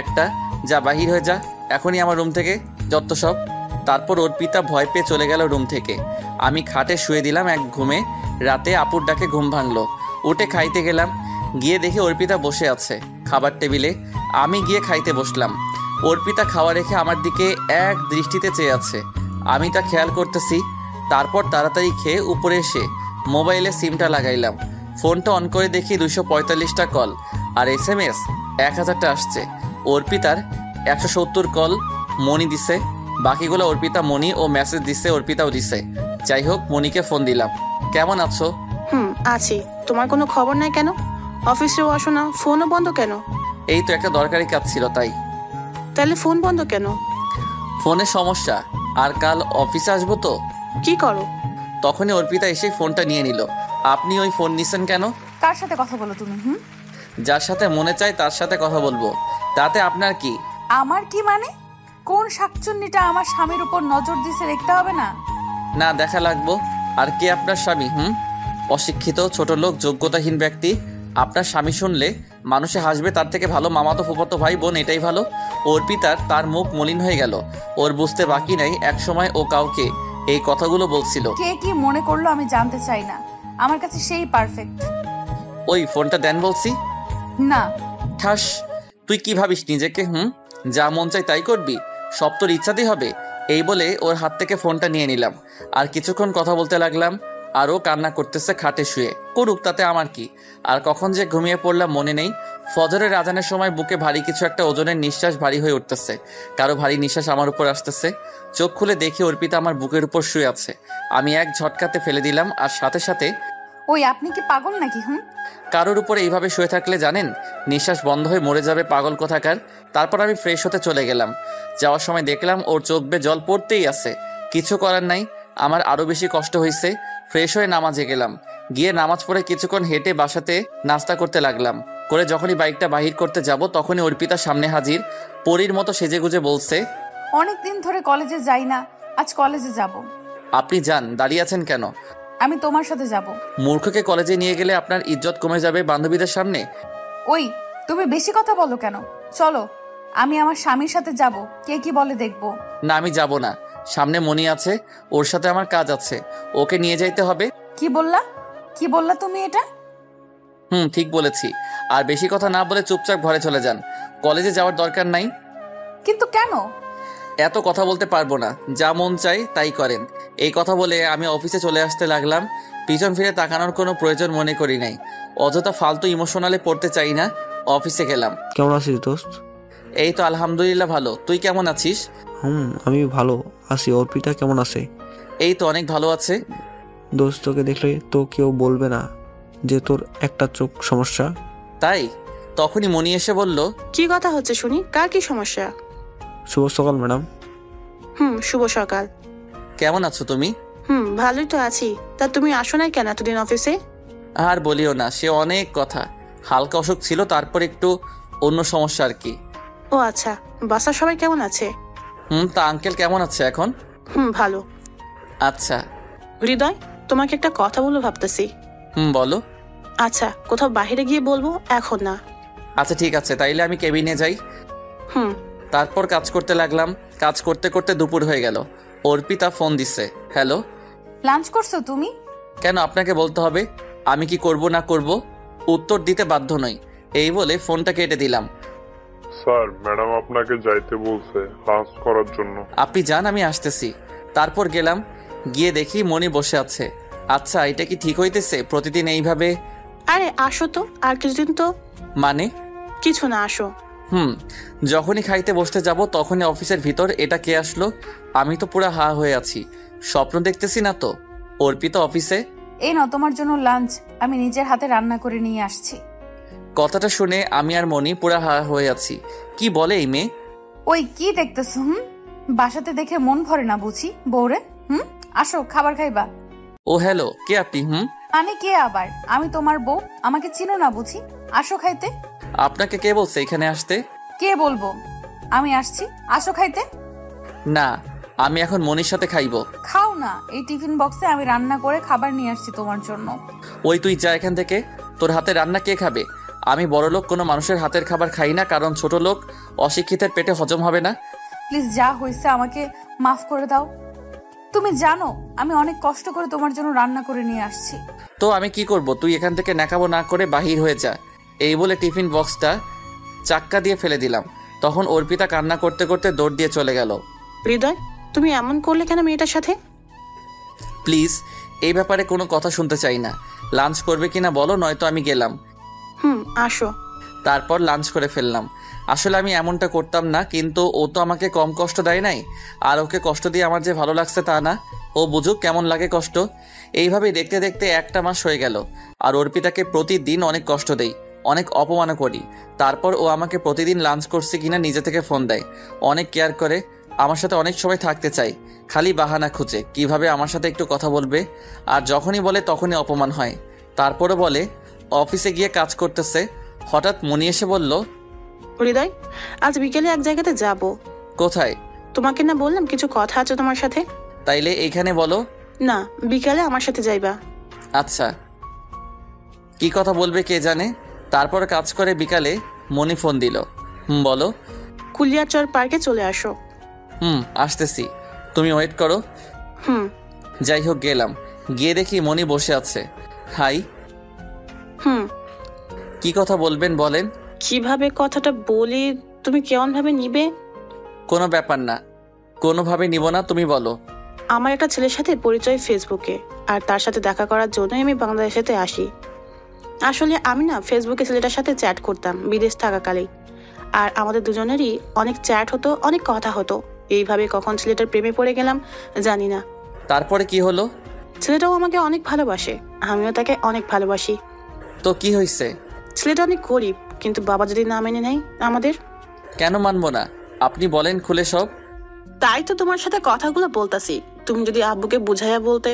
একটা, যা বাহির হয়ে যা এখনই আমার রুম থেকে, যত সব। তারপর অর্পিতা ভয় পেয়ে চলে গেল রুম থেকে। আমি খাটে শুয়ে দিলাম এক ঘুমে। রাতে আপুর ডাকে ঘুম ভাঙলো। উঠে খাইতে গেলাম। গিয়ে দেখি অর্পিতা বসে আছে খাবার টেবিলে। আমি গিয়ে খাইতে বসলাম। অর্পিতা খাওয়া রেখে আমার দিকে এক দৃষ্টিতে চেয়ে আছে। আমি তা খেয়াল করতেছি। তারপর তাড়াতাড়ি খেয়ে উপরে এসে মোবাইলে সিমটা লাগাইলাম। ফোনটা অন করে দেখি 245টা কল আর SMS 1000টা আসছে। অর্পিতার 170 কল মনি দিছে, বাকিগুলো অর্পিতা মনি ও মেসেজ দিছে, অর্পিতাও দিছে। যাই হোক, মনিকে ফোন দিলাম। কেমন আছো? আছি। তোমার কোনো খবর নাই কেন? অফিসেও আসো না, ফোনও বন্ধ কেন? এই তো একটা দরকারি কাজ ছিল তাই। তাহলে ফোন বন্ধ কেন? ফোনের সমস্যা। আর কাল অফিসে আসবো তো। কি করো? তখনই অর্পিতা এসে ফোনটা নিয়ে নিল। আপনি ওই ফোন নিছেন কেন? কার সাথে কথা বলো তুমি? যার সাথে মনে চায় তার সাথে কথা বলবো, তাতে আপনার কি? আমার কি মানে? কোন শাকচুন্নিটা আমার স্বামীর উপর নজর দিছে দেখতে হবে না? না, দেখা লাগবো। আর কে আপনার স্বামী? অশিক্ষিত, ছোট লোক, যোগ্যতাহীন ব্যক্তি। আপনার স্বামী শুনলে মানুষে হাসবে, তার থেকে ভালো মামাতো ফুফাতো ভাই বোন, এটাই ভালো। অর্পিতার তার মুখ মলিন হয়ে গেল। ওর বুঝতে বাকি নাই একসময় ও কাউকে এই কথাগুলো বলছিল। কে কি মনে করলো আমি জানতে চাই না, আমার কাছে সেই পারফেক্ট। ওই ফোনটা দেন বলছি। না। ঠাস, তুই কি ভাবিস নিজেকে? যা মন চাই তাই করবি? সব তোর ইচ্ছাতেই হবে? এই বলে ওর হাত থেকে ফোনটা নিয়ে নিলাম। আর কিছুক্ষণ কথা বলতে লাগলাম। আর ও কান্না করতেছে খাটে শুয়ে। করুক, তাতে আমার কি। আর কখন যে ঘুমিয়ে পড়লাম মনে নেই। ফজরের আজানের সময় বুকে ভারী কিছু একটা ওজনের নিঃশ্বাস ভারী হয়ে উঠতেছে। কারো ভারী নিঃশ্বাস আমার উপর আসতেছে। চোখ খুলে দেখি অর্পিতা আমার বুকের উপর শুয়ে আছে। আমি এক ঝটকাতে ফেলে দিলাম, আর সাথে সাথে ওই আপনি কি পাগল নাকি? কারোর উপরে এইভাবে শুয়ে থাকলে জানেন নিঃশ্বাস বন্ধ হয়ে মরে যাবে, পাগল কোথাকার। তারপর আমি ফ্রেশ হতে চলে গেলাম। যাওয়ার সময় দেখলাম ওর চোখ বেয়ে জল পড়তেই আছে। কিছু করার নাই, আমার আরও বেশি কষ্ট হয়েছে। ফ্রেশ হয়ে নামাজে গেলাম। গিয়ে নামাজ পড়ে কিছুক্ষণ হেঁটে বাসাতে নাস্তা করতে লাগলাম। করে যখনই বাইকটা বাহির করতে যাব তখনই অর্পিতা সামনে হাজির। পরীর মতো সেজেগুজে বলছে, অনেকদিন ধরে কলেজে যাই না, আজ কলেজে যাব। আপনি যান, দাঁড়িয়ে আছেন কেন? আমি তোমার সাথে যাব। মূর্খকে কলেজে নিয়ে গেলে আপনার ইজ্জত কমে যাবে বান্ধবীদের সামনে। ওই তুমি বেশি কথা বলো কেন? চলো, আমি আমার স্বামীর সাথে যাব, কে কি বলে দেখবো। না, আমি যাব না। সামনে মনি আছে, ওর সাথে আমার কাজ আছে, ওকে নিয়ে যাইতে হবে। কি বললা তুমি এটা? ঠিক বলেছি। আর বেশি কথা না বলে চুপচাপ ঘরে চলে যান। কলেজে যাওয়ার দরকার নাই। কিন্তু কেন? এত কথা বলতে পারবো না, যা মন চাই তাই করেন। এই কথা বলে আমি অফিসে চলে আসতে লাগলাম। পিছন ফিরে তাকানোর কোনো প্রয়োজন মনে করি নাই। অযথা ফালতু ইমোশনালে পড়তে চাই না। অফিসে গেলাম। কেমন আছিস দোস্ত? এই তো আলহামদুলিল্লাহ ভালো। তুই কেমন আছিস? আমি ভালো আছি। অর্পিতা কেমন আছে? এই তো অনেক ভালো আছে। দোস্ত, তোকে দেখলে তো কেউ বলবে না যে তোর একটা চোখ সমস্যা? তাই? তখনই মনি এসে বলল, কি কথা হচ্ছে শুনি, কার কি সমস্যা? শুভ সকাল ম্যাডাম। শুভ সকাল। কেমন আছো তুমি? ভালোই তো আছি। তা তুমি আসো নাই কেন এতদিন অফিসে? আর বলিও না, সে অনেক কথা। হালকা অসুখ ছিল, তারপর একটু অন্য সমস্যা আর কি। ও আচ্ছা, বাসার সবাই কেমন আছে? তা আঙ্কেল কেমন আছে এখন? ভালো। আচ্ছা। হৃদয়, তোমাকে একটা কথা বলবো ভাবতেছি। বলো। আচ্ছা, কোথাও বাইরে গিয়ে বলবো, এখন না। আচ্ছা ঠিক আছে, তাইলে আমি কেবিনে যাই। তারপর কাজ করতে লাগলাম। কাজ করতে করতে দুপুর হয়ে গেল। অর্পিতা ফোন দিছে। হ্যালো। লাঞ্চ করছো তুমি? কেন আপনাকে বলতে হবে? আমি কি করব না করব উত্তর দিতে বাধ্য নই। এই বলে ফোনটা কেটে দিলাম। স্যার, ম্যাডাম আপনাকে যাইতে বলছে লাঞ্চ করার জন্য। আপনি যান, আমি আসতেছি। তারপর গেলাম। গিয়ে দেখি মনি বসে আছে। আচ্ছা, এটা কি ঠিক হইতেছে প্রতিদিন এইভাবে? আরে আসো তো, আর কিছুদিন তো। মানে? কিছু না, আসো। যখনই খাইতে বসতে যাব তখনই অফিসের ভিতর এটা কে আসলো? আমি তো পুরা হা হয়ে আছি। স্বপ্ন দেখতেছি না তো? অর্পিতা অফিসে। এই নাও তোমার জন্য লাঞ্চ, আমি নিজের হাতে রান্না করে নিয়ে আসছি। কথাটা শুনে আমি আর মনি পুরা হা হয়ে আছি। কি বলে এই মেয়ে? ওই কি দেখতেছো? বাসাতে দেখে মন ভরে না বুঝি বউরে? আসো, খাবার খাইবা। ও হ্যালো, কে আপনি? আমি কে আবার? আমি তোমার বউ, আমাকে চিনো না বুঝি? আসো খাইতে। আপনাকে কে বলছে এখানে আসতে? কে বলবো? আমি আসছি, আসো খাইতে। না, আমি এখন মনির সাথে খাইবো। খাও না, এই টিফিন বক্সে আমি রান্না করে খাবার নিয়ে আসছি তোমার জন্য। ওই তুই যা এখান থেকে। তোর হাতে রান্না কে খাবে? আমি বড় লোক কোনো মানুষের হাতের খাবার খাই না, কারণ ছোট লোক অশিক্ষিতের পেটে হজম হবে না। প্লিজ, যা হয়েছে আমাকে মাফ করে দাও। তুমি জানো আমি অনেক কষ্ট করে তোমার জন্য রান্না করে নিয়ে আসছি। তো আমি কি করব? তুই এখান থেকে নাকাবো না করে বাহির হয়ে যা। এই বলে টিফিন বক্সটা চাক্কা দিয়ে ফেলে দিলাম। তখন অর্পিতা কান্না করতে করতে দৌড় দিয়ে চলে গেল। হৃদয়, তুমি এমন করলে কেন মেয়েটার সাথে? প্লিজ, এই ব্যাপারে কোনো কথা শুনতে চাই না। লাঞ্চ করবে কিনা বলো, নয়তো আমি গেলাম। আসো। তারপর লাঞ্চ করে ফেললাম। আসলে আমি এমনটা করতাম না, কিন্তু ও তো আমাকে কম কষ্ট দেয় নাই। আর ওকে কষ্ট দিয়ে আমার যে ভালো লাগছে তা না। ও বুঝুক কেমন লাগে কষ্ট। এইভাবেই দেখতে দেখতে একটা মাস হয়ে গেল। আর অর্পিতাকে প্রতিদিন অনেক কষ্ট দেই, অনেক অপমান করি। তারপর ও আমাকে প্রতিদিন লাঞ্চ করছে কিনা নিজে থেকে ফোন দেয়। অনেক কেয়ার করে, আমার সাথে অনেক সময় থাকতে চাই। খালি বাহানা খুঁজে কিভাবে আমার সাথে একটু কথা বলবে। আর যখনই বলে তখনই অপমান হয়। তারপরে বলে অফিসে গিয়ে কাজ করতেছে। হঠাৎ মনি এসে বলল, হৃদয়, আজ বিকেলে এক জায়গাতে যাব। কোথায়? তোমাকে না বললাম কিছু কথা আছে তোমার সাথে? তাইলে এইখানে বলো। না, বিকেলে আমার সাথে যাইবা। আচ্ছা। কি কথা বলবে কে জানে। তারপর কাজ করে বিকালে মনি ফোন দিল। বলো। কুলিয়ারচর পার্কে চলে আসো। আসতেছি, তুমি ওয়েট করো। যাই হোক গেলাম। গিয়ে দেখি মনি বসে আছে। হাই। কি কথা বলবেন বলেন। কিভাবে কথাটা বলি তুমি কেমন ভাবে নিবে? কোনো ব্যাপার না, কোনোভাবে নিব না, তুমি বলো। আমার একটা ছেলের সাথে পরিচয় ফেসবুকে, আর তার সাথে দেখা করার জন্যই আমি বাংলাদেশেতে আসি। আসলে আমি না ফেসবুকে ছেলেটার সাথে চ্যাট করতাম বিদেশ থাকাকালেই, আর আমাদের দুজনেরই অনেক চ্যাট হতো, অনেক কথা হতো। এইভাবে কখন ছেলেটার প্রেমে পড়ে গেলাম জানি না। তারপরে কি হলো? ছেলেটাও আমাকে অনেক ভালোবাসে, আমিও তাকে অনেক ভালোবাসি। তো কি হয়েছে? ছেলেটা অনেক গরিব, কিন্তু বাবা যদি না মেনে নেয় আমাদের। কেন মানবো না? আপনি বলেন খুলে সব। তাই তো তোমার সাথে কথাগুলো বলতাছি, তুমি যদি আব্বুকে বুঝাইয়া বলতে,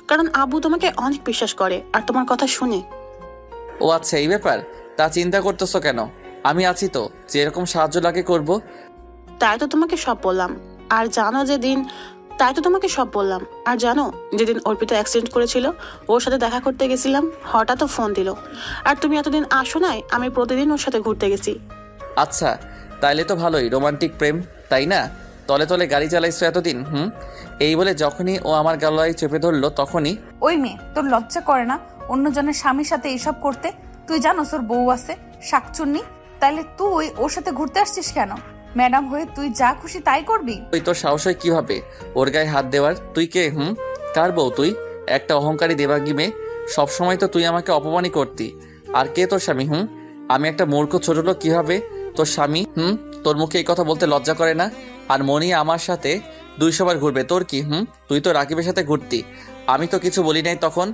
কারণ আব্বু তোমাকে অনেক বিশ্বাস করে আর তোমার কথা শুনে। ও আচ্ছা, এই ব্যাপার। তা চিন্তা করতেছো কেন? আমি আছি তো, যেরকম সাহায্য লাগে করব। তাই তো তোমাকে সব বললাম। আর জানো যেদিন অর্পিতা অ্যাক্সিডেন্ট করেছিল, ওর সাথে দেখা করতে গেছিলাম, হঠাৎ ফোন দিল। আর তুমি এতদিন আসো নাই, আমি প্রতিদিন ওর সাথে ঘুরতে গেছি। আচ্ছা, তাইলে তো ভালোই, রোমান্টিক প্রেম, তাই না? তলে তলে গাড়ি চালাইছো এতদিন। এই বলে যখনই ও আমার গলায় চেপে ধরলো তখনই। ওই মেয়ে, তোর লজ্জা করে না অন্যজনের স্বামীর সাথে এইসব করতে? তুই জানোস ওর বউ আছে, শাকচুন্নি। তাইলে তুই ওর সাথে ঘুরতে আসছিস কেন? ম্যাডাম হয়ে তুই যা খুশি তাই করবি? তুই তোর সাহস হয় কিভাবে ওর গায়ে হাত দেওয়ার? তুই কে? কার বউ তুই? একটা অহংকারী দেবাগী মেয়ে। সবসময় তো তুই আমাকে অপমানই করতি। আর কে তোর স্বামী? আমি একটা মূর্খ ছোট লোক, কিভাবে তোর স্বামী? তোর মুখে এই কথা বলতে লজ্জা করে না? আর মনি আমার সাথে 200 বার ঘুরবে, তোর কি? তুই তো রাকিবের সাথে ঘুরতি, আমি তো কিছু বলি নাই তখন।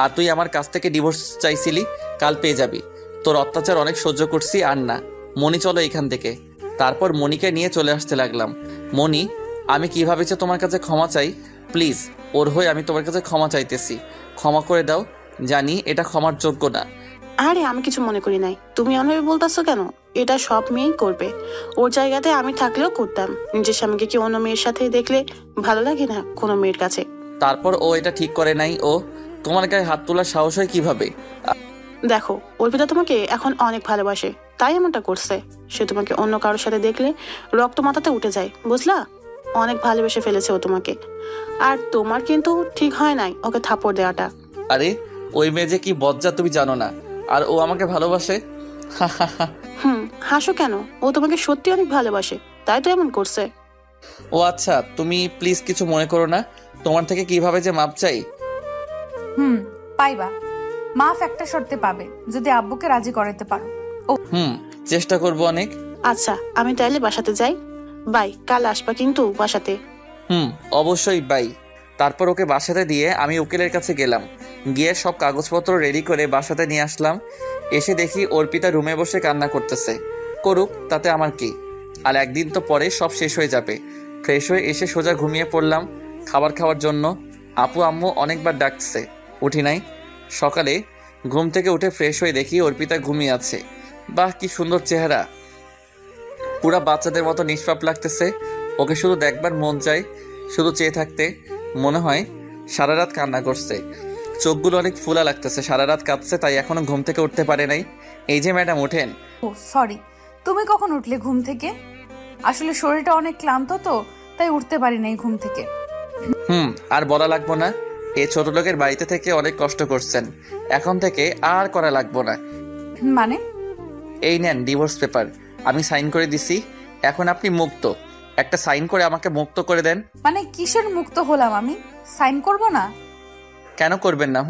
আর তুই আমার কাছ থেকে ডিভোর্স চাইছিলি, কাল পেয়ে যাবি। তোর অত্যাচার অনেক সহ্য করছি, আর না। মনি, চলো এখান থেকে। তারপর মনিকে নিয়ে চলে আসতে লাগলাম। মনি, আমি কিভাবে যে তোমার কাছে ক্ষমা চাই, প্লিজ, ওর হয়ে আমি তোমার কাছে ক্ষমা চাইতেছি, ক্ষমা করে দাও। জানি এটা ক্ষমার যোগ্য না। আরে আমি কিছু মনে করি নাই, তুমি অন্যভাবে বলতেছো কেন? এটা সব মেয়েই করবে, ওর জায়গাতে আমি থাকলেও করতাম। নিজের স্বামীকে কি অন্য মেয়ের সাথে দেখলে ভালো লাগে না কোনো মেয়ের কাছে? তারপর ও এটা ঠিক করে নাই? ও তোমার গায়ে হাত তোলার সাহস হয় কিভাবে? দেখো, অর্পিতা তোমাকে এখন অনেক ভালোবাসে, তাই এমনটা করছে। সে তোমাকে অন্য কারোর সাথে দেখলে রক্ত মাথাতে উঠে যায়, বুঝলা? অনেক ভালোবেসে ফেলেছে ও তোমাকে। আর তোমার কিন্তু ঠিক হয় নাই ওকে থাপ্পড় দেওয়াটা। আরে ওই মেয়ে যে কি বজ্জা তুমি জানো না, আর ও আমাকে ভালোবাসে। হাসো কেন? ও তোমাকে সত্যি অনেক ভালোবাসে, তাই তো এমন করছে। ও আচ্ছা, তুমি প্লিজ কিছু মনে করো না। তোমার থেকে কিভাবে যে মাপ চাই। পাইবা মাফ একটা শর্তে পাবে, যদি আব্বুকে রাজি করাতে পারো। চেষ্টা করবো অনেক। আচ্ছা, আমি তাইলে বাসাতে যাই। বাই, কাল আসবা কিন্তু বাসাতে। অবশ্যই বাই। তারপর ওকে বাসাতে দিয়ে আমি উকিলের কাছে গেলাম। গিয়ে সব কাগজপত্র রেডি করে বাসাতে নিয়ে আসলাম। এসে দেখি অর্পিতা রুমে বসে কান্না করতেছে। করুক, তাতে আমার কি। আর একদিন তো পরে সব শেষ হয়ে যাবে। ফ্রেশ হয়ে এসে সোজা ঘুমিয়ে পড়লাম খাবার খাওয়ার জন্য। আপু আম্মু অনেকবার ডাকছে, উঠি নাই। সকালে ঘুম থেকে উঠে ফ্রেশ হয়ে দেখি অর্পিতা ঘুমিয়ে আছে। বাহ, কি সুন্দর চেহারা, পুরা বাচ্চাদের মতো নিষ্পাপ লাগতেছে। ওকে শুধু দেখবার মন চায়, শুধু চেয়ে থাকতে। মনে হয় সারা রাত কান্না করছে, চোখগুলো অনেক ফুলা লাগতেছে, সারা রাত কাঁদছে, তাই এখনো ঘুম থেকে উঠতে পারে নাই। এই যে ম্যাডাম, ওঠেন। ও সরি, তুমি কখন উঠলে ঘুম থেকে? আসলে শরীরটা অনেক ক্লান্ত তো, তাই উঠতে পারি নাই ঘুম থেকে। আর বলা লাগবো না, এই ছোট লোকের বাড়িতে থেকে অনেক কষ্ট করছেন, এখন থেকে আর করা লাগবো না। মানে? এই নেন ডিভোর্স পেপার, আমি সাইন করে দিছি, এখন আপনি মুক্ত। একটা সাইন করে আমাকে মুক্ত করে দেন। মানে কিসের মুক্ত হলাম আমি? সাইন করব না? কেন করবেন না?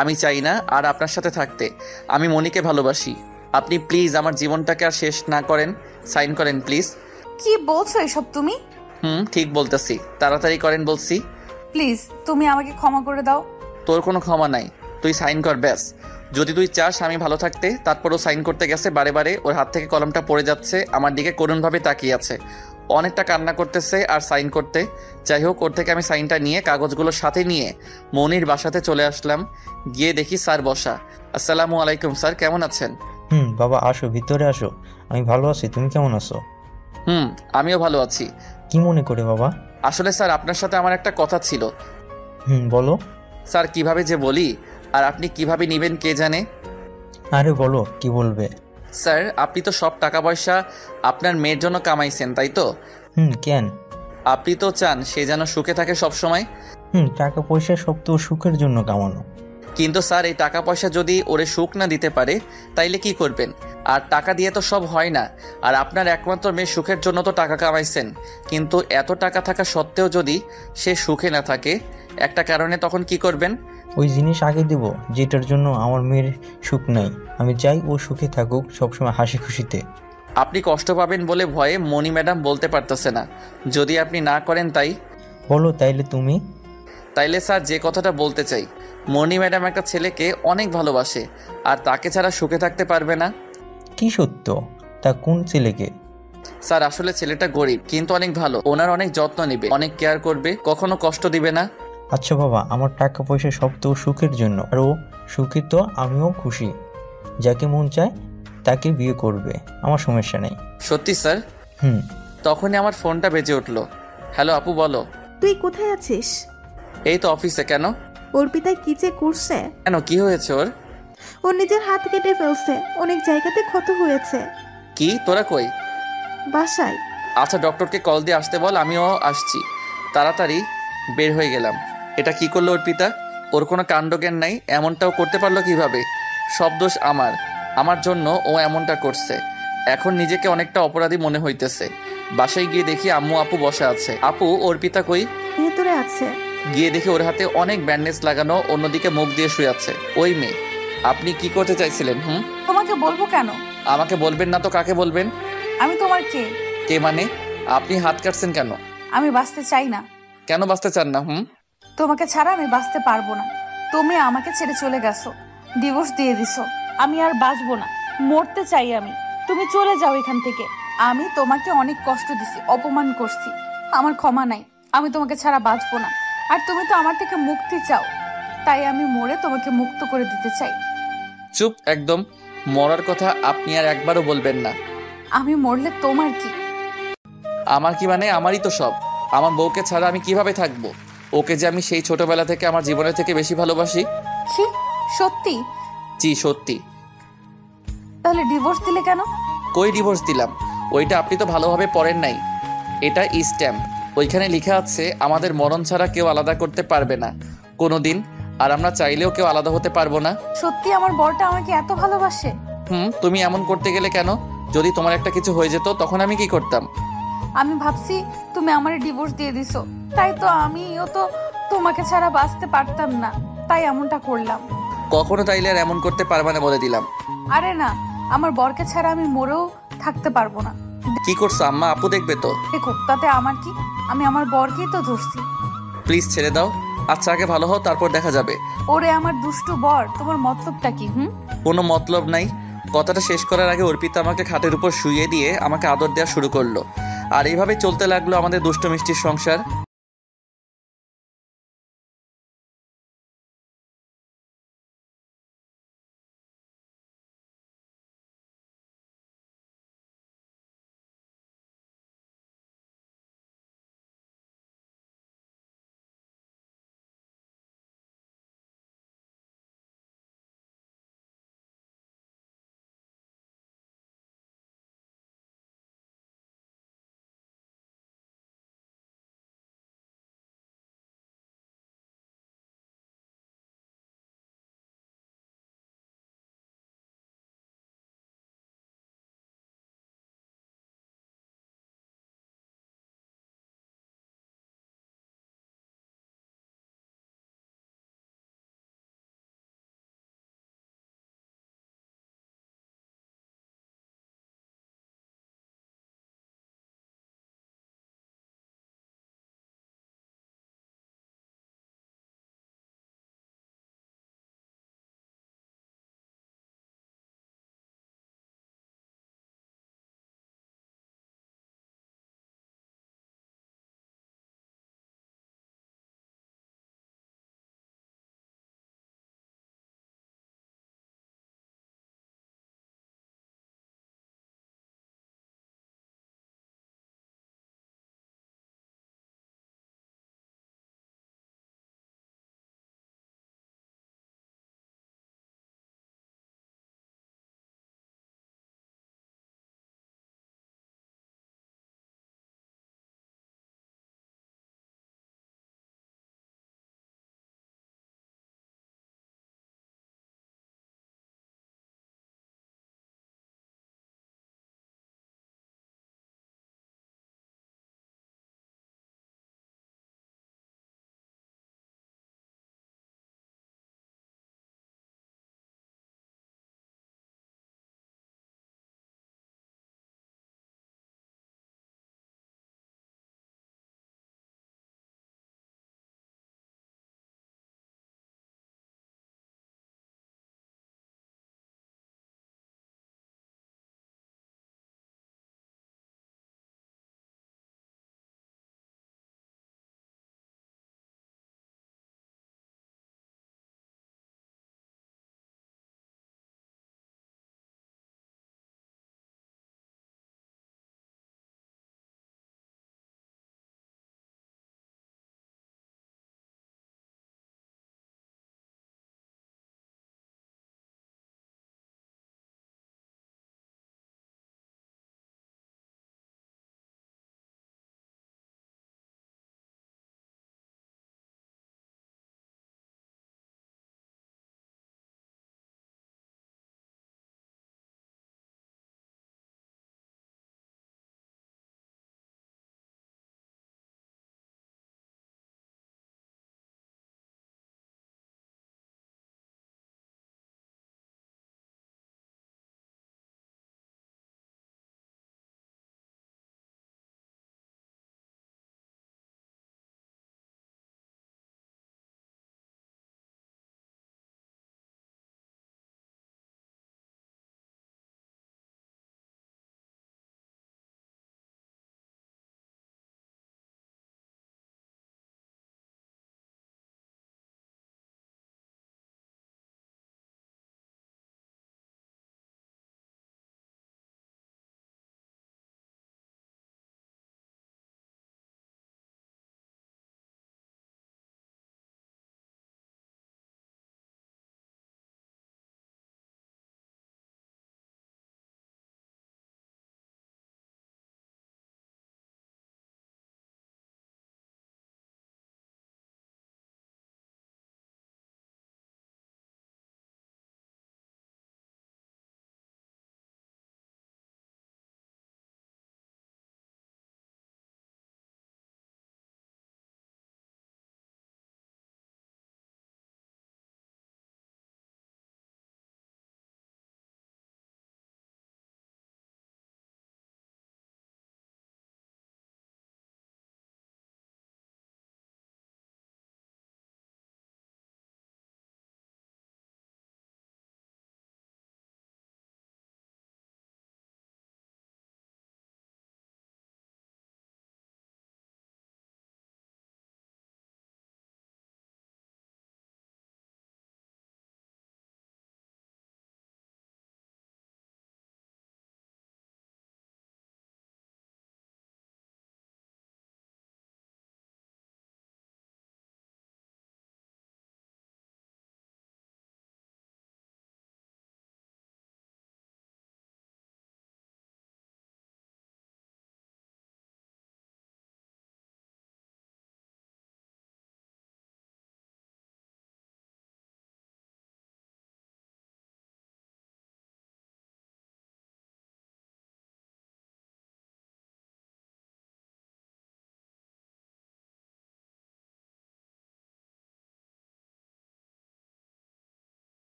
আমি চাই না আর আপনার সাথে থাকতে। আমি মনিকে ভালোবাসি। আপনি প্লিজ আমার জীবনটাকে আর শেষ না করেন, সাইন করেন প্লিজ। কি বলছো এসব তুমি? ঠিক বলতেছি, তাড়াতাড়ি করেন বলছি। প্লিজ তুমি আমাকে ক্ষমা করে দাও। তোর কোনো ক্ষমা নাই, তুই সাইন কর ব্যাস। যদি তুই চাস আমি ভালো থাকতে। তারপরও সাইন করতে গেছে, বারে বারে ওর হাত থেকে কলমটা পড়ে যাচ্ছে, আমার দিকে করুণভাবে তাকিয়ে আছে, অনেকটা কান্না করতেছে আর সাইন করতে। যাই হোক, ওর থেকে আমি সাইনটা নিয়ে কাগজগুলোর সাথে নিয়ে মনির বাসাতে চলে আসলাম। গিয়ে দেখি স্যার বসা। আসসালামু আলাইকুম স্যার, কেমন আছেন? বাবা আসো, ভিতরে আসো। আমি ভালো আছি, তুমি কেমন আছো? আমিও ভালো আছি। কি মনে করে বাবা? আসলে স্যার, আপনার সাথে আমার একটা কথা ছিল। বলো। স্যার, কিভাবে যে বলি আর আপনি কিভাবে নিবেন কে জানে। আরে বলো, কি বলবে? স্যার, আপনি তো সব টাকা পয়সা আপনার মেয়ের জন্য কামাইছেন, তাই তো? কেন? আপনি তো চান সে যেন সুখে থাকে সব সময়। টাকা পয়সা সব তো সুখের জন্য কামানো। কিন্তু স্যার, এই টাকা পয়সা যদি ওরে সুখ না দিতে পারে তাইলে কি করবেন? আর টাকা দিয়ে তো সব হয় না। আর আপনার একমাত্র মেয়ে সুখের জন্য তো টাকা কামাইছেন, কিন্তু এত টাকা থাকা সত্ত্বেও যদি সে সুখে না থাকে একটা কারণে, তখন কি করবেন? ওই জিনিস আগে দেব যেটার জন্য আমার মেয়ের সুখ নাই। আমি চাই ও সুখে থাকুক, সবসময় হাসি খুশিতে। আপনি কষ্ট পাবেন বলে ভয়ে মণি ম্যাডাম বলতে পারতেছে না। যদি আপনি না করেন তাই বলো তাইলে তুমি। তাইলে স্যার যে কথাটা বলতে চাই, মণি ম্যাডাম একটা ছেলেকে অনেক ভালোবাসে আর তাকে ছাড়া সুখে থাকতে পারবে না। কি সত্য? তা কোন ছেলেকে? স্যার আসলে ছেলেটা গরিব কিন্তু অনেক ভালো, ওনার অনেক যত্ন নেবে, অনেক কেয়ার করবে, কখনো কষ্ট দিবে না। আচ্ছা বাবা, আমার টাকা পয়সা সব তো সুখের জন্য, আর ও সুখী তো আমিও খুশি। যাকে মন চায় তাকে বিয়ে করবে, আমার সমস্যা নেই। সত্যি স্যার? তখনই আমার ফোনটা বেজে উঠলো। হ্যালো আপু, বলো। তুই কোথায় আছিস? এই তো অফিসে। কেন? অর্পিতা কি যে করছে। কেন, কি হয়েছে ওর? ওর নিজের হাত কেটে ফেলছে, অনেক জায়গাতে ক্ষত হয়েছে। কি, তোরা কই? বাসায়। আচ্ছা ডক্টরকে কল দিয়ে আসতে বল, আমিও আসছি। তাড়াতাড়ি বের হয়ে গেলাম। এটা কি করলো অর্পিতা? ওর কোনো কাণ্ডজ্ঞান নাই, এমনটাও করতে পারলো কিভাবে? সব দোষ আমার জন্য ও এমনটা করছে। এখন নিজেকে অনেকটা অপরাধী মনে হইতেছে। বাসায় গিয়ে দেখি আম্মু আপু বসে আছে। আপু, অর্পিতা কই? ভেতরে আছে। গিয়ে দেখি ওর হাতে অনেক ব্যান্ডেজ লাগানো, অন্যদিকে মুখ দিয়ে শুয়ে আছে। ওই মেয়ে, আপনি কি করতে চাইছিলেন? তোমাকে বলবো কেন? আমাকে বলবেন না তো কাকে বলবেন? আমি তোমার কে? কে মানে? আপনি হাত কাটছেন কেন? আমি বাঁচতে চাই না। কেন বাঁচতে চান না? তোমাকে ছাড়া আমি বাঁচতে পারবো না। তুমি আমাকে ছেড়ে চলে গেছো, ডিভোর্স দিয়ে দিছো। আমি আর বাঁচবো না, মরতে চাই আমি। তুমি চলে যাও এখান থেকে। আমি তোমাকে অনেক কষ্ট দিছি, অপমান করছি, আমার ক্ষমা নাই। আমি তোমাকে ছাড়া বাঁচবো না। আর তুমি তো আমার থেকে মুক্তি চাও, তাই আমি মরে তোমাকে মুক্ত করে দিতে চাই। চুপ একদম। মরার কথা আপনি আর একবারও বলবেন না। আমি মরলে তোমার কি? আমার কি মানে? আমারই তো সব। আমার বউকে ছাড়া আমি কিভাবে থাকবো? ওকে যে আমি সেই ছোটবেলা থেকে আমার জীবনের থেকে বেশি ভালোবাসি। কি সত্যি? জি সত্যি। তাহলে ডিভোর্স দিলে কেন? কই ডিভোর্স দিলাম? ওইটা আপনি তো ভালোভাবে পড়েন নাই। এটা স্ট্যাম্প, ওইখানে লেখা আছে আমাদের মরণ ছাড়া কেউ আলাদা করতে পারবে না কোনোদিন, আর আমরা চাইলেও কেউ আলাদা হতে পারবো না। সত্যি আমার বরটা আমাকে এত ভালোবাসে? তুমি এমন করতে গেলে কেন? যদি তোমার একটা কিছু হয়ে যেত তখন আমি কি করতাম? আমি ভাবছি তুমি আমারে ডিভোর্স দিয়ে দিছো, তাই তো আমিও তো তোমাকে ছাড়া বাঁচতে পারতাম না, তাই এমনটা করলাম। কখনো তাইলে আর এমন করতে পারবা না বলে দিলাম। আরে না, আমার বরকে ছাড়া আমি মরেও থাকতে পারবো না। কি করছো আম্মা? আপু দেখবে তো। দেখো, তাতে আমার কি? আমি আমার বরকেই তো ধরছি। প্লিজ ছেড়ে দাও। আচ্ছা আগে ভালো হও, তারপর দেখা যাবে। ওরে আমার দুষ্টু বর, তোমার মতলবটা কি? কোনো মতলব নাই। কথাটা শেষ করার আগে অর্পিতা আমাকে খাটের উপর শুইয়ে দিয়ে আমাকে আদর দেওয়া শুরু করলো। আর এইভাবে চলতে লাগলো আমাদের দুষ্ট মিষ্টির সংসার।